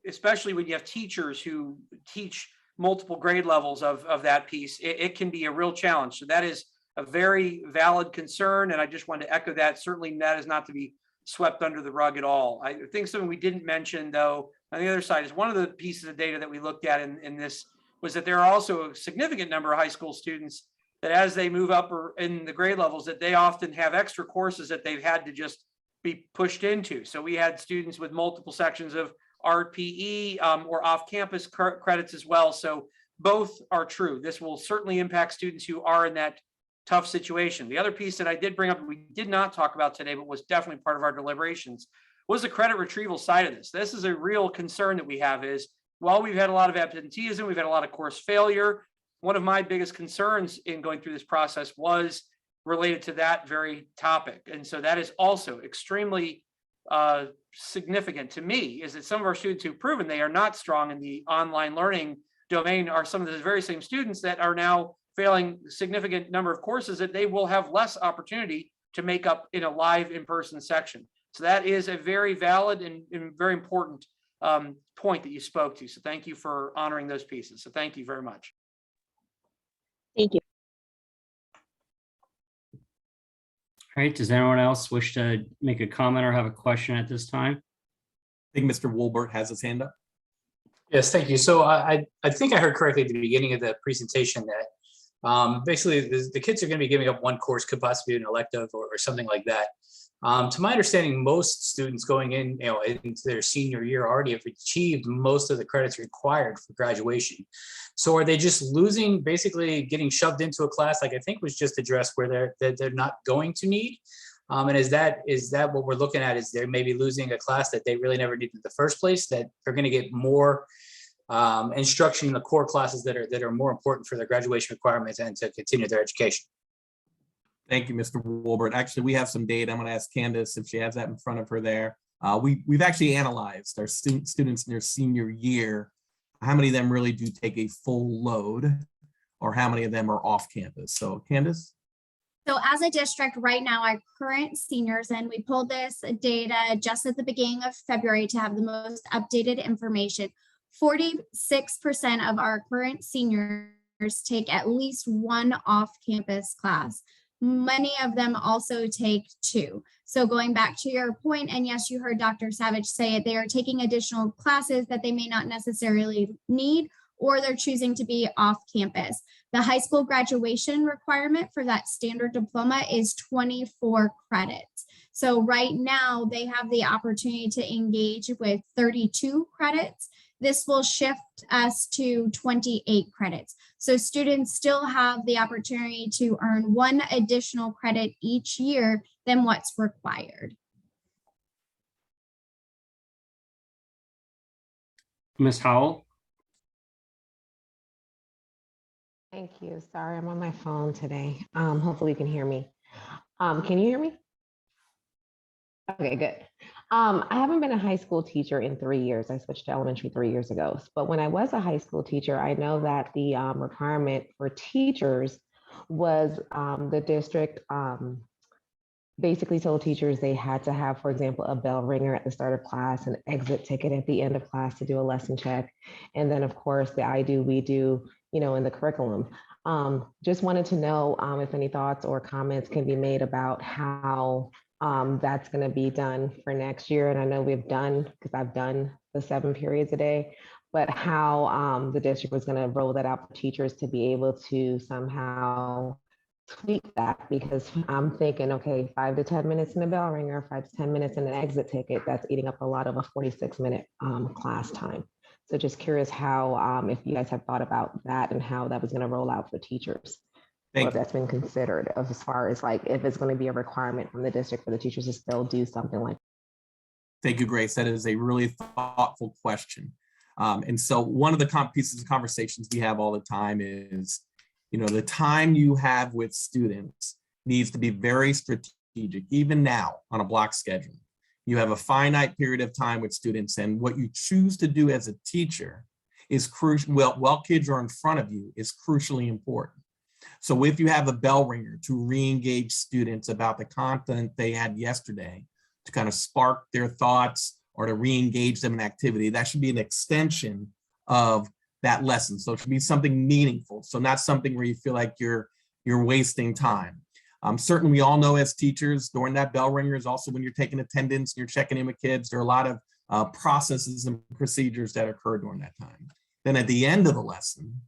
D: especially when you have teachers who teach multiple grade levels of that piece, it can be a real challenge. So that is a very valid concern. And I just wanted to echo that. Certainly that is not to be swept under the rug at all. I think something we didn't mention though, on the other side is one of the pieces of data that we looked at in this was that there are also a significant number of high school students that as they move up or in the grade levels, that they often have extra courses that they've had to just be pushed into. So we had students with multiple sections of art, PE, or off-campus credits as well. So both are true. This will certainly impact students who are in that tough situation. The other piece that I did bring up, we did not talk about today, but was definitely part of our deliberations, was the credit retrieval side of this. This is a real concern that we have is, while we've had a lot of absenteeism, we've had a lot of course failure. One of my biggest concerns in going through this process was related to that very topic. And so that is also extremely significant to me, is that some of our students who've proven they are not strong in the online learning domain are some of the very same students that are now failing a significant number of courses that they will have less opportunity to make up in a live in-person section. So that is a very valid and very important point that you spoke to. So thank you for honoring those pieces. So thank you very much.
H: Thank you.
A: All right, does anyone else wish to make a comment or have a question at this time?
E: I think Mr. Wolbert has his hand up.
C: Yes, thank you. So I think I heard correctly at the beginning of the presentation that basically the kids are going to be giving up one course, could possibly be an elective or something like that. To my understanding, most students going in, into their senior year already have achieved most of the credits required for graduation. So are they just losing, basically getting shoved into a class like I think was just addressed where they're not going to need? And is that what we're looking at? Is they're maybe losing a class that they really never needed in the first place, that they're going to get more instruction in the core classes that are more important for their graduation requirements and to continue their education?
E: Thank you, Mr. Wolbert. Actually, we have some data. I'm going to ask Candace if she has that in front of her there. We've actually analyzed our students in their senior year. How many of them really do take a full load, or how many of them are off campus? So Candace?
G: So as a district right now, our current seniors, and we pulled this data just at the beginning of February to have the most updated information. 46% of our current seniors take at least one off-campus class. Many of them also take two. So going back to your point, and yes, you heard Dr. Savage say it, they are taking additional classes that they may not necessarily need, or they're choosing to be off campus. The high school graduation requirement for that standard diploma is 24 credits. So right now they have the opportunity to engage with 32 credits. This will shift us to 28 credits. So students still have the opportunity to earn one additional credit each year than what's required.
A: Ms. Howell?
I: Thank you. Sorry, I'm on my phone today. Hopefully you can hear me. Can you hear me? Okay, good. I haven't been a high school teacher in 3 years. I switched to elementary 3 years ago. But when I was a high school teacher, I know that the requirement for teachers was the district basically told teachers they had to have, for example, a bell ringer at the start of class, an exit ticket at the end of class to do a lesson check. And then of course the I do, we do, in the curriculum. Just wanted to know if any thoughts or comments can be made about how that's going to be done for next year. And I know because I've done the 7 periods a day, but how the district was going to roll that out for teachers to be able to somehow tweak that, because I'm thinking, okay, 5 to 10 minutes in the bell ringer, 5 to 10 minutes in an exit ticket, that's eating up a lot of a 46-minute class time. So just curious how, if you guys have thought about that and how that was going to roll out for teachers, or if that's been considered as far as like, if it's going to be a requirement from the district for the teachers to still do something like that.
E: Thank you, Grace. That is a really thoughtful question. And so one of the pieces of conversations we have all the time is, the time you have with students needs to be very strategic. Even now on a block schedule, you have a finite period of time with students, and what you choose to do as a teacher is crucial. While kids are in front of you, is crucially important. So if you have a bell ringer to re-engage students about the content they had yesterday, to kind of spark their thoughts or to re-engage them in activity, that should be an extension of that lesson. So it should be something meaningful. So not something where you feel like you're wasting time. Certainly we all know as teachers during that bell ringer is also when you're taking attendance and you're checking in with kids, there are a lot of processes and procedures that occur during that time. Then at the end of the lesson,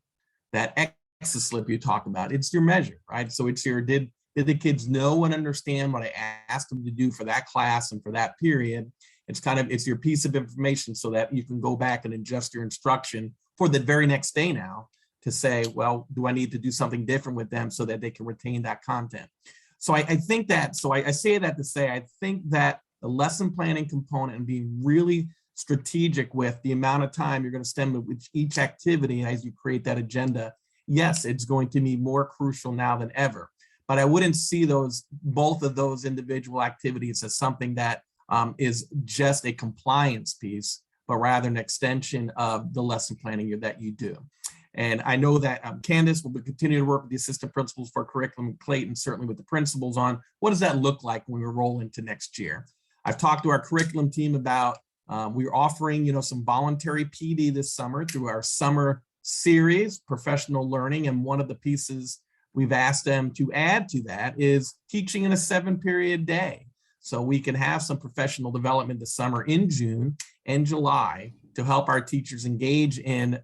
E: that exit slip you talk about, it's your measure, right? So it's your, did the kids know and understand what I asked them to do for that class and for that period? It's your piece of information so that you can go back and adjust your instruction for the very next day now to say, well, do I need to do something different with them so that they can retain that content? So I think that, I say that to say, I think that the lesson planning component and being really strategic with the amount of time you're going to spend with each activity as you create that agenda, yes, it's going to be more crucial now than ever. But I wouldn't see both of those individual activities as something that is just a compliance piece, but rather an extension of the lesson planning that you do. And I know that Candace will continue to work with the assistant principals for curriculum, Clayton, certainly with the principals on what does that look like when we roll into next year. I've talked to our curriculum team about, we're offering, some voluntary PD this summer through our summer series, professional learning. And one of the pieces we've asked them to add to that is teaching in a 7-period day. So we can have some professional development this summer in June and July to help our teachers engage in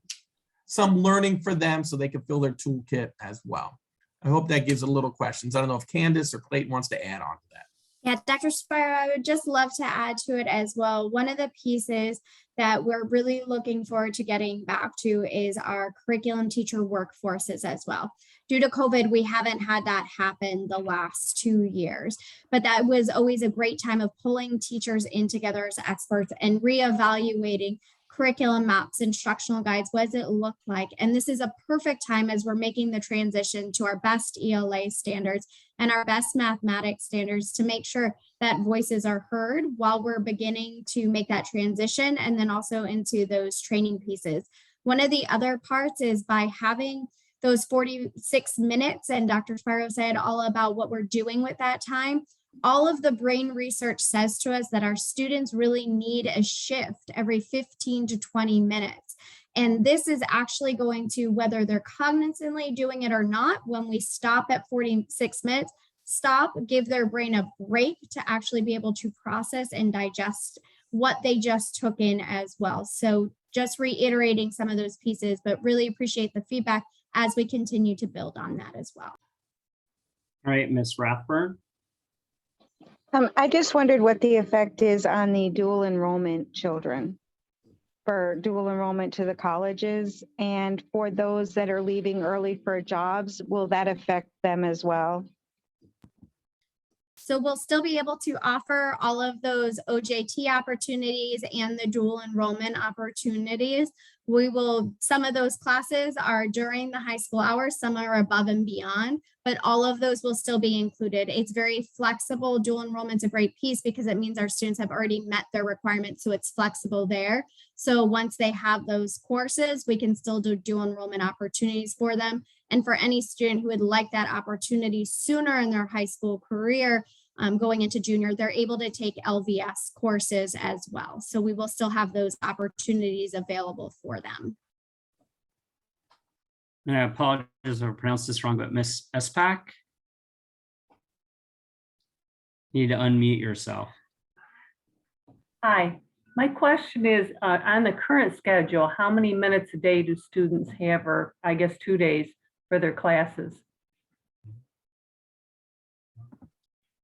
E: some learning for them so they can fill their toolkit as well. I hope that gives a little questions. I don't know if Candace or Clayton wants to add on to that.
G: Yeah, Dr. Spiro, I would just love to add to it as well. One of the pieces that we're really looking forward to getting back to is our curriculum teacher workforces as well. Due to COVID, we haven't had that happen the last 2 years, but that was always a great time of pulling teachers in together as experts and reevaluating curriculum maps, instructional guides, what does it look like? And this is a perfect time as we're making the transition to our best ELA standards and our best mathematics standards to make sure that voices are heard while we're beginning to make that transition and then also into those training pieces. One of the other parts is by having those 46 minutes, and Dr. Spiro said all about what we're doing with that time. all of the brain research says to us that our students really need a shift every 15 to 20 minutes. And this is actually going to, whether they're cognitively doing it or not, when we stop at 46 minutes, stop, give their brain a break to actually be able to process and digest what they just took in as well. So just reiterating some of those pieces, but really appreciate the feedback as we continue to build on that as well.
A: All right, Ms. Rathburn.
J: I just wondered what the effect is on the dual enrollment children for dual enrollment to the colleges, and for those that are leaving early for jobs, will that affect them as well?
G: So we'll still be able to offer all of those OJT opportunities and the dual enrollment opportunities. Some of those classes are during the high school hours, some are above and beyond, but all of those will still be included. It's very flexible. Dual enrollment's a great piece because it means our students have already met their requirements, so it's flexible there. So once they have those courses, we can still do dual enrollment opportunities for them. And for any student who would like that opportunity sooner in their high school career, going into junior, they're able to take LVS courses as well. So we will still have those opportunities available for them.
A: And I apologize if I pronounced this wrong, but Miss Espak? You need to unmute yourself.
K: Hi, my question is, on the current schedule, how many minutes a day do students have, or I guess 2 days for their classes?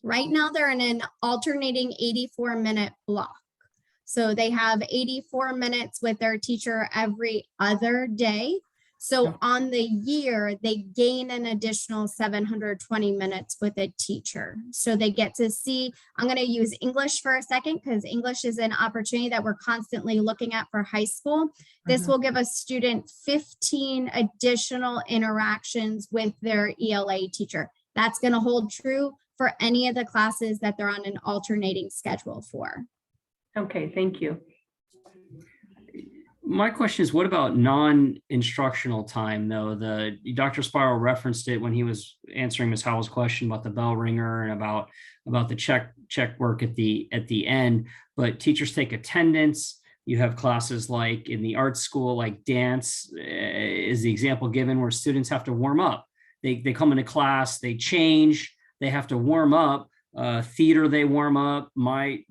G: Right now, they're in an alternating 84-minute block. So they have 84 minutes with their teacher every other day. So on the year, they gain an additional 720 minutes with a teacher. So they get to see, I'm going to use English for a second because English is an opportunity that we're constantly looking at for high school. This will give a student 15 additional interactions with their ELA teacher. That's going to hold true for any of the classes that they're on an alternating schedule for.
K: Okay, thank you.
A: My question is, what about non-instructional time, though? Dr. Spiral referenced it when he was answering Ms. Howell's question about the bell ringer and about the check work at the end. But teachers take attendance. You have classes like in the art school, like dance is the example given, where students have to warm up. They come into class, they change, they have to warm up. Theater, they warm up. My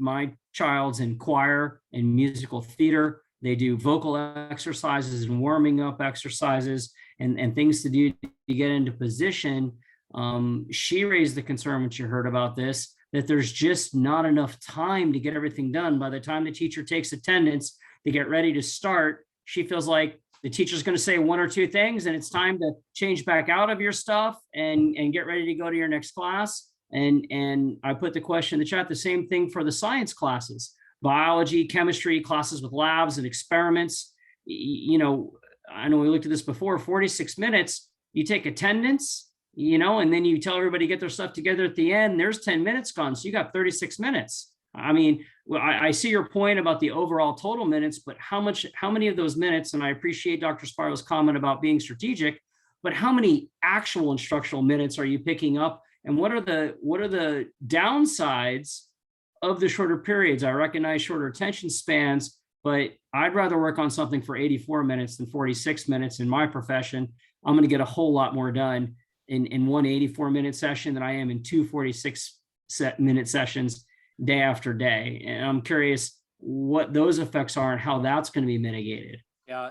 A: child's in choir and musical theater. They do vocal exercises and warming up exercises and things to do to get into position. She raised the concern when she heard about this, that there's just not enough time to get everything done. By the time the teacher takes attendance to get ready to start, she feels like the teacher's going to say one or two things and it's time to change back out of your stuff and get ready to go to your next class. And I put the question in the chat, the same thing for the science classes. Biology, chemistry, classes with labs and experiments. You know, I know we looked at this before, 46 minutes, you take attendance, you know, and then you tell everybody to get their stuff together at the end, there's 10 minutes gone. So you got 36 minutes. I mean, I see your point about the overall total minutes, but how many of those minutes, and I appreciate Dr. Sparrow's comment about being strategic, but how many actual instructional minutes are you picking up? And what are the downsides of the shorter periods? I recognize shorter attention spans, but I'd rather work on something for 84 minutes than 46 minutes in my profession. I'm going to get a whole lot more done in one 84-minute session than I am in two 46-minute sessions day after day. And I'm curious what those effects are and how that's going to be mitigated.
D: Yeah,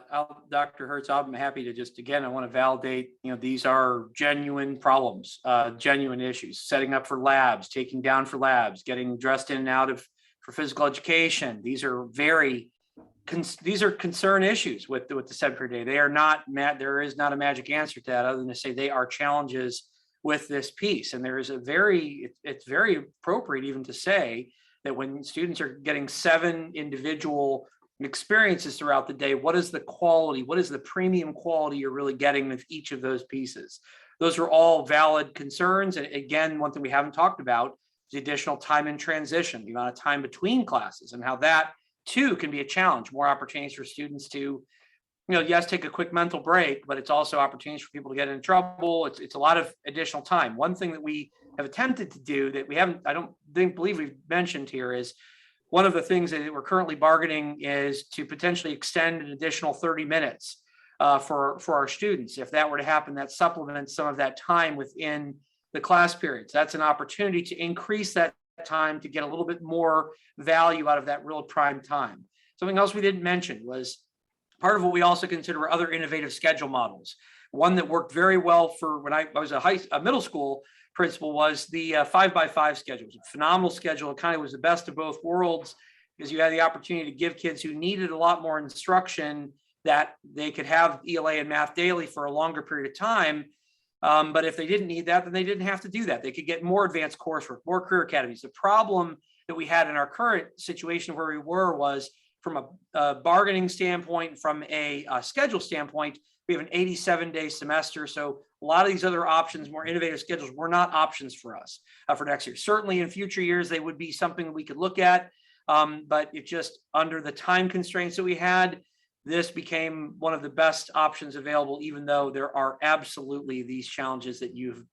D: Dr. Hertz, I'm happy to just, again, I want to validate, these are genuine problems, genuine issues, setting up for labs, taking down for labs, getting dressed in and out for physical education. These are concern issues with the set-period day. They are not, there is not a magic answer to that other than to say they are challenges with this piece. And there is it's very appropriate even to say that when students are getting 7 individual experiences throughout the day, what is the quality, what is the premium quality you're really getting with each of those pieces? Those are all valid concerns. And again, one thing we haven't talked about is the additional time in transition, the amount of time between classes, and how that too can be a challenge. More opportunities for students to yes, take a quick mental break, but it's also opportunities for people to get in trouble. It's a lot of additional time. One thing that we have attempted to do that we haven't, I don't believe we've mentioned here is one of the things that we're currently bargaining is to potentially extend an additional 30 minutes for our students. If that were to happen, that supplements some of that time within the class periods. That's an opportunity to increase that time to get a little bit more value out of that real prime time. Something else we didn't mention was part of what we also consider other innovative schedule models. One that worked very well for when I was a middle school principal was the 5x5 schedule. It was a phenomenal schedule. It kind of was the best of both worlds because you had the opportunity to give kids who needed a lot more instruction that they could have ELA and math daily for a longer period of time. But if they didn't need that, then they didn't have to do that. They could get more advanced coursework, more career academies. The problem that we had in our current situation where we were was from a bargaining standpoint, from a schedule standpoint, we have an 87-day semester. So a lot of these other options, more innovative schedules, were not options for us for next year. Certainly in future years, they would be something we could look at. But it just under the time constraints that we had, this became one of the best options available, even though there are absolutely these challenges that you've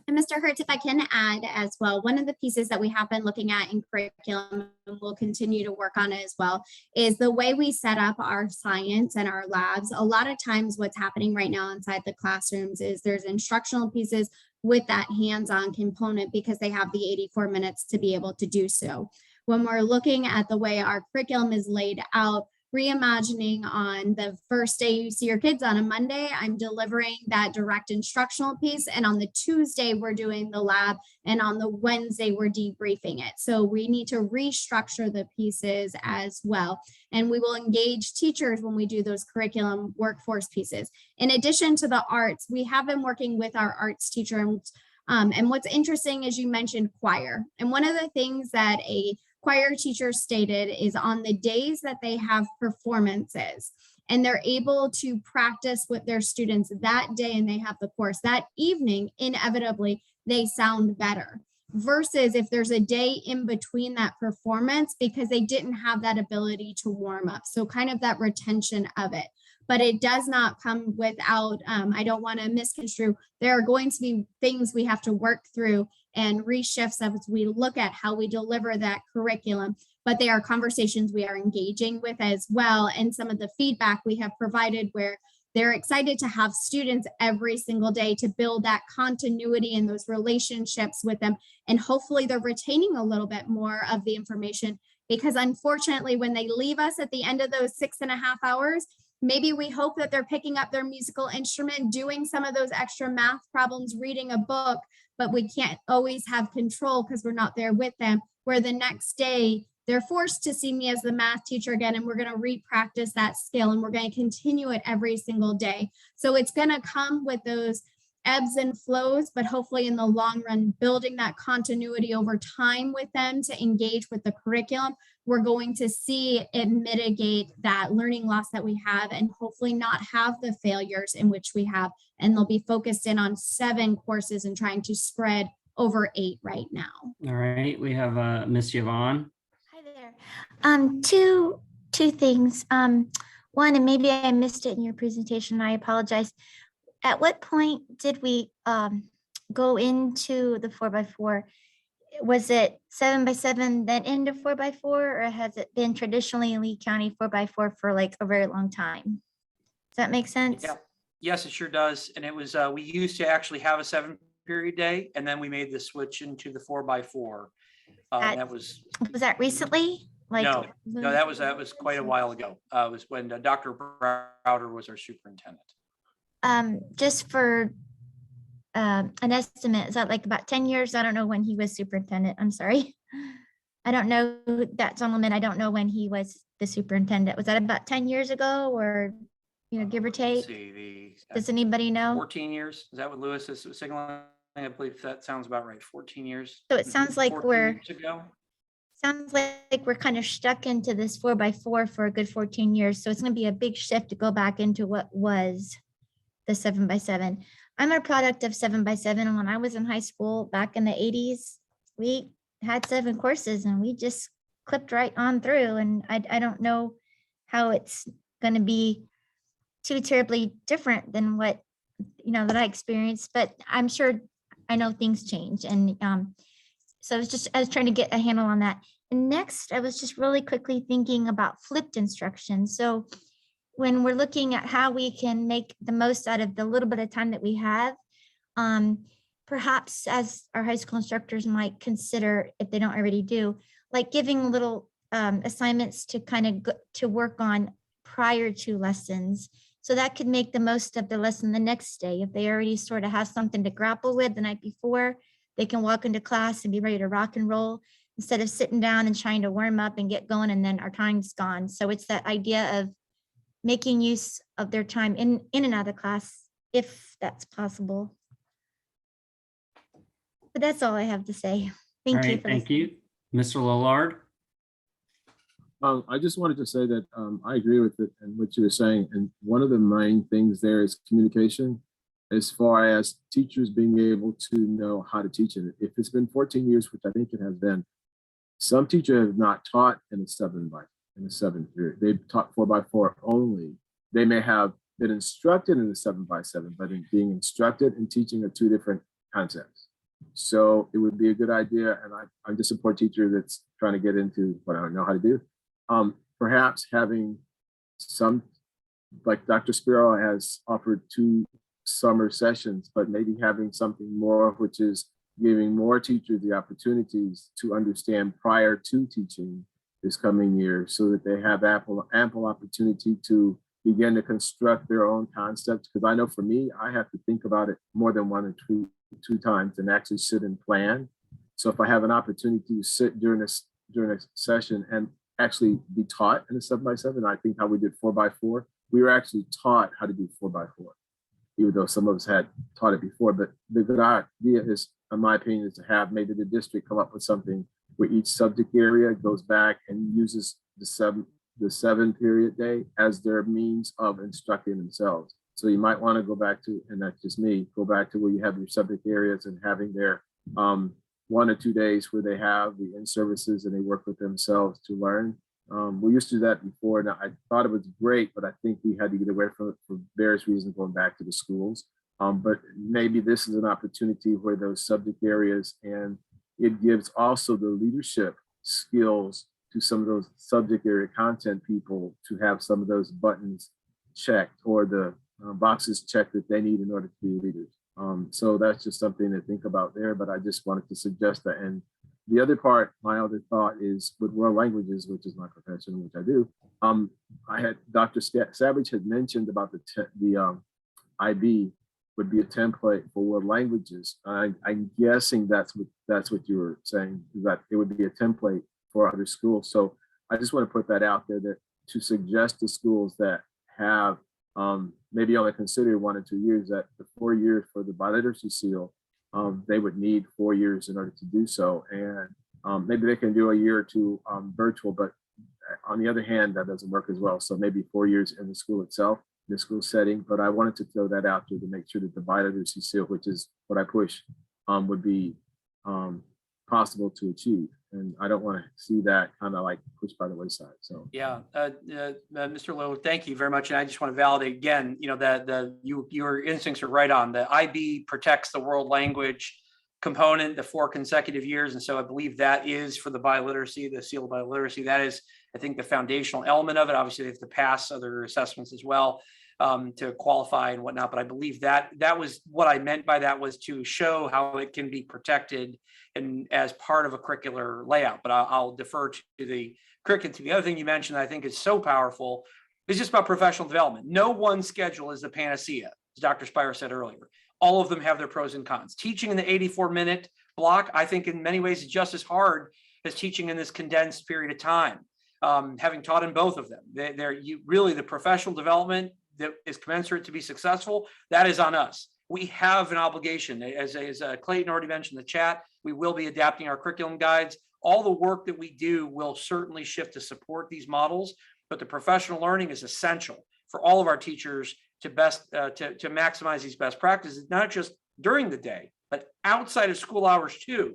G: And Mr. Hertz, if I can add as well, one of the pieces that we have been looking at in curriculum and we'll continue to work on it as well is the way we set up our science and our labs. A lot of times what's happening right now inside the classrooms is there's instructional pieces with that hands-on component because they have the 84 minutes to be able to do so. When we're looking at the way our curriculum is laid out, reimagining on the first day you see your kids on a Monday, I'm delivering that direct instructional piece. And on the Tuesday, we're doing the lab. And on the Wednesday, we're debriefing it. So we need to restructure the pieces as well. And we will engage teachers when we do those curriculum workforce pieces. In addition to the arts, we have been working with our arts teacher. And what's interesting is you mentioned choir. And one of the things that a choir teacher stated is on the days that they have performances and they're able to practice with their students that day and they have the course that evening, inevitably they sound better versus if there's a day in between that performance because they didn't have that ability to warm up. So kind of that retention of it. But it does not come without, I don't want to misconstrue, there are going to be things we have to work through and reshifts as we look at how we deliver that curriculum, but they are conversations we are engaging with as well. And some of the feedback we have provided where they're excited to have students every single day to build that continuity and those relationships with them. And hopefully they're retaining a little bit more of the information because unfortunately, when they leave us at the end of those 6.5 hours, maybe we hope that they're picking up their musical instrument, doing some of those extra math problems, reading a book, but we can't always have control because we're not there with them, where the next day they're forced to see me as the math teacher again, and we're going to re-practice that skill and we're going to continue it every single day. So it's going to come with those ebbs and flows, but hopefully in the long run, building that continuity over time with them to engage with the curriculum, we're going to see it mitigate that learning loss that we have and hopefully not have the failures in which we have. And they'll be focused in on 7 courses and trying to spread over 8 right now.
A: All right, we have Miss Yvonne.
L: Hi there. Two things. One, and maybe I missed it in your presentation, I apologize. At what point did we go into the 4x4? Was it 7x7 then into 4x4, or has it been traditionally in Lee County 4x4 for like a very long time? Does that make sense?
D: Yeah. Yes, it sure does. And it was, we used to actually have a 7-period day, and then we made the switch into the 4x4. That was
L: that recently? Like
D: no, that was quite a while ago. It was when Dr. Browder was our superintendent.
L: Just for an estimate, is that like about 10 years? I don't know when he was superintendent. I'm sorry. I don't know that gentleman. I don't know when he was the superintendent. Was that about 10 years ago, or, you know, give or take? Does anybody know?
D: 14 years. Is that what Lewis is signaling? I believe that sounds about right. 14 years.
L: So it sounds like we're
D: ago.
L: kind of stuck into this 4x4 for a good 14 years. So it's going to be a big shift to go back into what was the 7x7. I'm a product of 7x7. And when I was in high school back in the 80s, we had 7 courses and we just clipped right on through. And I don't know how it's going to be too terribly different than what, that I experienced, but I'm sure I know things change. And so I was trying to get a handle on that. And next, I was just really quickly thinking about flipped instruction. So when we're looking at how we can make the most out of the little bit of time that we have, perhaps as our high school instructors might consider, if they don't already do, like giving little assignments to to work on prior to lessons. So that could make the most of the lesson the next day. If they already sort of have something to grapple with the night before, they can walk into class and be ready to rock and roll instead of sitting down and trying to warm up and get going, and then our time's gone. So it's that idea of making use of their time in and out of class, if that's possible. But that's all I have to say. Thank you.
A: Thank you. Mr. Lillard?
M: I just wanted to say that I agree with it and what you were saying. And one of the main things there is communication, as far as teachers being able to know how to teach it. If it's been 14 years, which I think it has been, some teachers have not taught in a 7 period. They've taught 4x4 only. They may have been instructed in the 7x7, but in being instructed and teaching are two different concepts. So it would be a good idea, and I'm just a support teacher that's trying to get into what I don't know how to do. Perhaps having some, like Dr. Spiro has offered 2 summer sessions, but maybe having something more, which is giving more teachers the opportunities to understand prior to teaching this coming year, so that they have ample opportunity to begin to construct their own concepts. Because I know for me, I have to think about it more than 1 or 2 times and actually sit and plan. So if I have an opportunity to sit during a session and actually be taught in a 7x7, I think how we did 4x4, we were actually taught how to do 4x4, even though some of us had taught it before. But the good idea is, in my opinion, is to have maybe the district come up with something where each subject area goes back and uses the 7 period day as their means of instructing themselves. So you might want to go back to, and that's just me, go back to where you have your subject areas and having their 1 or 2 days where they have the in-services and they work with themselves to learn. We used to do that before. Now, I thought it was great, but I think we had to get away from it for various reasons, going back to the schools. But maybe this is an opportunity where those subject areas, and it gives also the leadership skills to some of those subject area content people to have some of those buttons checked, or the boxes checked that they need in order to be leaders. So that's just something to think about there, but I just wanted to suggest that. And the other part, my other thought is with world languages, which is my profession, which I do. I had Dr. Savage had mentioned about the IB would be a template for world languages. I'm guessing that's what you were saying, that it would be a template for other schools. So I just want to put that out there, that to suggest to schools that have maybe only consider 1 or 2 years, that the 4 years for the biliteracy seal, they would need 4 years in order to do so. And maybe they can do a year or 2 virtual, but on the other hand, that doesn't work as well. So maybe 4 years in the school itself, the school setting. But I wanted to throw that out there to make sure that the biliteracy seal, which is what I push, would be possible to achieve. And I don't want to see that kind of like pushed by the wayside. So
D: yeah, Mr. Lowe, thank you very much. And I just want to validate again, that your instincts are right on. The IB protects the world language component, the 4 consecutive years, and so I believe that is for the biliteracy, the seal of biliteracy. That is, I think, the foundational element of it. Obviously, they have to pass other assessments as well to qualify and whatnot. But I believe that was what I meant by that, was to show how it can be protected and as part of a curricular layout. But I'll defer to the curriculum. The other thing you mentioned that I think is so powerful is just about professional development. No one schedule is the panacea, as Dr. Spire said earlier. All of them have their pros and cons. Teaching in the 84-minute block, I think in many ways is just as hard as teaching in this condensed period of time. Having taught in both of them, really the professional development that is commensurate to be successful, that is on us. We have an obligation, as Clayton already mentioned in the chat, we will be adapting our curriculum guides. All the work that we do will certainly shift to support these models, but the professional learning is essential for all of our teachers to to maximize these best practices, not just during the day, but outside of school hours too.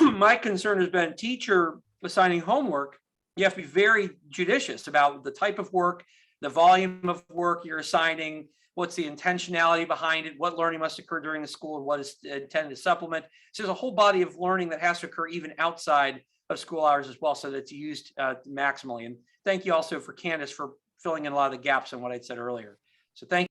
D: My concern has been teacher assigning homework, you have to be very judicious about the type of work, the volume of work you're assigning, what's the intentionality behind it, what learning must occur during the school, and what is intended to supplement. So there's a whole body of learning that has to occur even outside of school hours as well, so that it's used maximally. And thank you also for Candace for filling in a lot of the gaps on what I'd said earlier. So thank you.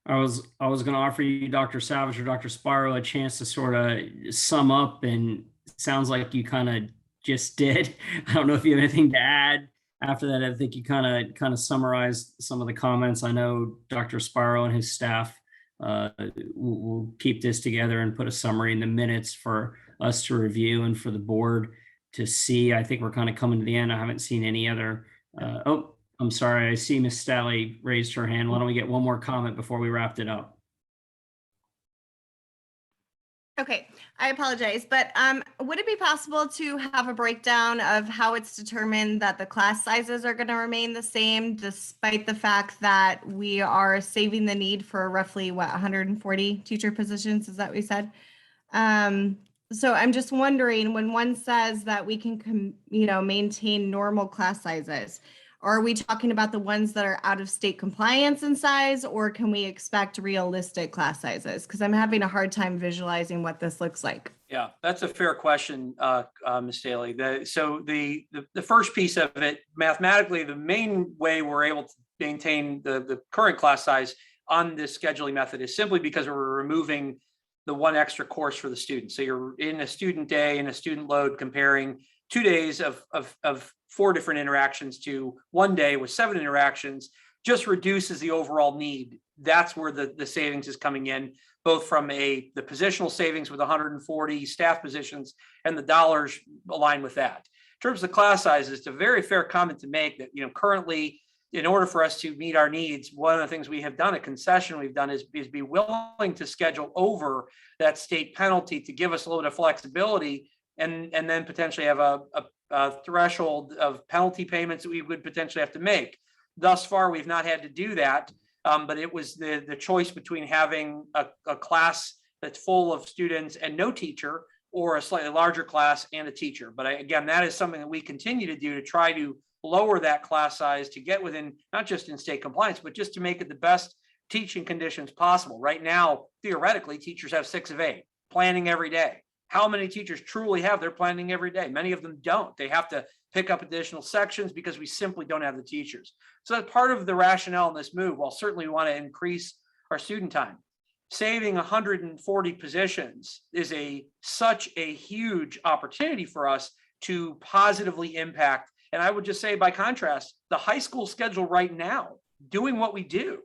A: I was going to offer you, Dr. Savage or Dr. Spiro, a chance to sort of sum up, and it sounds like you kind of just did. I don't know if you have anything to add. After that, I think you kind of summarized some of the comments. I know Dr. Spiro and his staff will keep this together and put a summary in the minutes for us to review and for the board to see. I think we're kind of coming to the end. I haven't seen any other. Oh, I'm sorry. I see Ms. Stalley raised her hand. Why don't we get one more comment before we wrapped it up?
N: Okay, I apologize, but would it be possible to have a breakdown of how it's determined that the class sizes are going to remain the same despite the fact that we are saving the need for roughly, what, 140 teacher positions? Is that what we said? So I'm just wondering, when one says that we can, maintain normal class sizes, are we talking about the ones that are out of state compliance in size, or can we expect realistic class sizes? Because I'm having a hard time visualizing what this looks like.
D: Yeah, that's a fair question, Ms. Staley. So the first piece of it, mathematically, the main way we're able to maintain the current class size on this scheduling method is simply because we're removing the one extra course for the student. So you're in a student day and a student load comparing 2 days of 4 different interactions to 1 day with 7 interactions, just reduces the overall need. That's where the savings is coming in, both from the positional savings with 140 staff positions and the dollars aligned with that. In terms of the class sizes, it's a very fair comment to make that, currently, in order for us to meet our needs, one of the things we have done, a concession we've done, is be willing to schedule over that state penalty to give us a little bit of flexibility, and then potentially have a threshold of penalty payments that we would potentially have to make. Thus far, we've not had to do that, but it was the choice between having a class that's full of students and no teacher, or a slightly larger class and a teacher. But again, that is something that we continue to do to try to lower that class size to get within, not just in state compliance, but just to make it the best teaching conditions possible. Right now, theoretically, teachers have 6 of 8, planning every day. How many teachers truly have their planning every day? Many of them don't. They have to pick up additional sections because we simply don't have the teachers. So that's part of the rationale in this move. While certainly we want to increase our student time, saving 140 positions is such a huge opportunity for us to positively impact. And I would just say, by contrast, the high school schedule right now, doing what we do,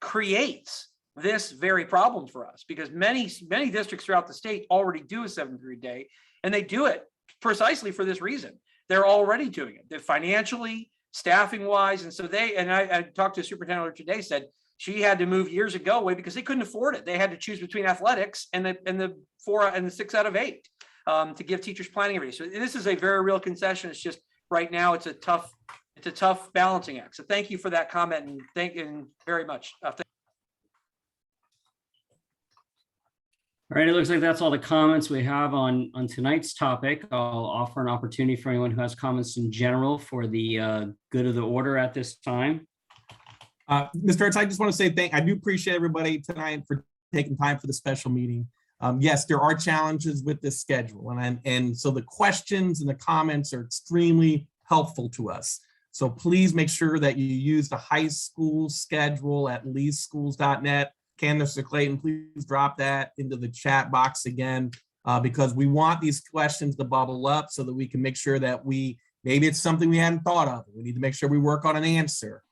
D: creates this very problem for us, because many districts throughout the state already do a 7-period day, and they do it precisely for this reason. They're already doing it. They're financially, staffing wise. And so I talked to a superintendent today, said she had to move years ago away because they couldn't afford it. They had to choose between athletics and the 4 and the 6 out of 8 to give teachers planning every day. So this is a very real concession. It's just right now it's a tough balancing act. So thank you for that comment, and thank you very much.
A: All right, it looks like that's all the comments we have on tonight's topic. I'll offer an opportunity for anyone who has comments in general for the good of the order at this time.
E: Mr. Hurts, I just want to say I do appreciate everybody tonight for taking time for the special meeting. Yes, there are challenges with this schedule, and so the questions and the comments are extremely helpful to us. So please make sure that you use the high school schedule at leeschools.net. Candace or Clayton, please drop that into the chat box again, because we want these questions to bubble up so that we can make sure that maybe it's something we hadn't thought of. We need to make sure we work on an answer,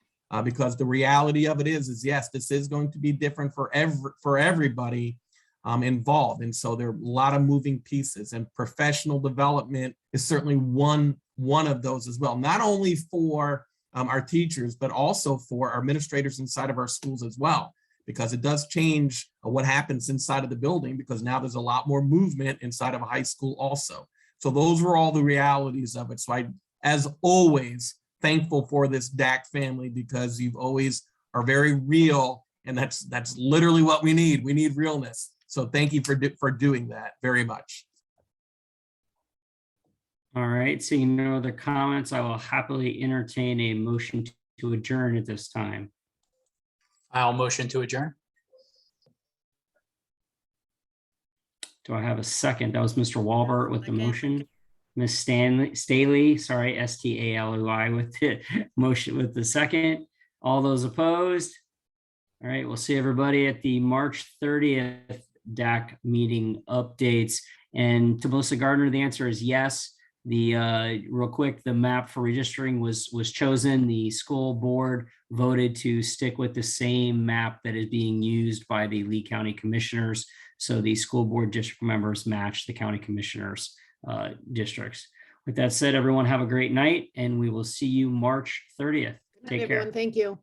E: because the reality of it is yes, this is going to be different for everybody involved. And so there are a lot of moving pieces, and professional development is certainly one of those as well, not only for our teachers, but also for our administrators inside of our schools as well, because it does change what happens inside of the building, because now there's a lot more movement inside of a high school also. So those were all the realities of it. So I, as always, thankful for this DAC family, because you've always are very real, and that's literally what we need. We need realness. So thank you for doing that very much.
A: All right, seeing no other comments, I will happily entertain a motion to adjourn at this time.
C: I'll motion to adjourn.
A: Do I have a second? That was Mr. Walbert with the
N: Second.
A: motion. Ms. Staley, sorry, S-T-A-L-E-Y with the motion with the second. All those opposed? All right, we'll see everybody at the March 30th DAC meeting updates. And to Melissa Gardner, the answer is yes. The real quick, the map for registering was chosen. The school board voted to stick with the same map that is being used by the Lee County Commissioners. So the school board district members match the county commissioners districts. With that said, everyone have a great night, and we will see you March 30th. Take care.
B: Thank you.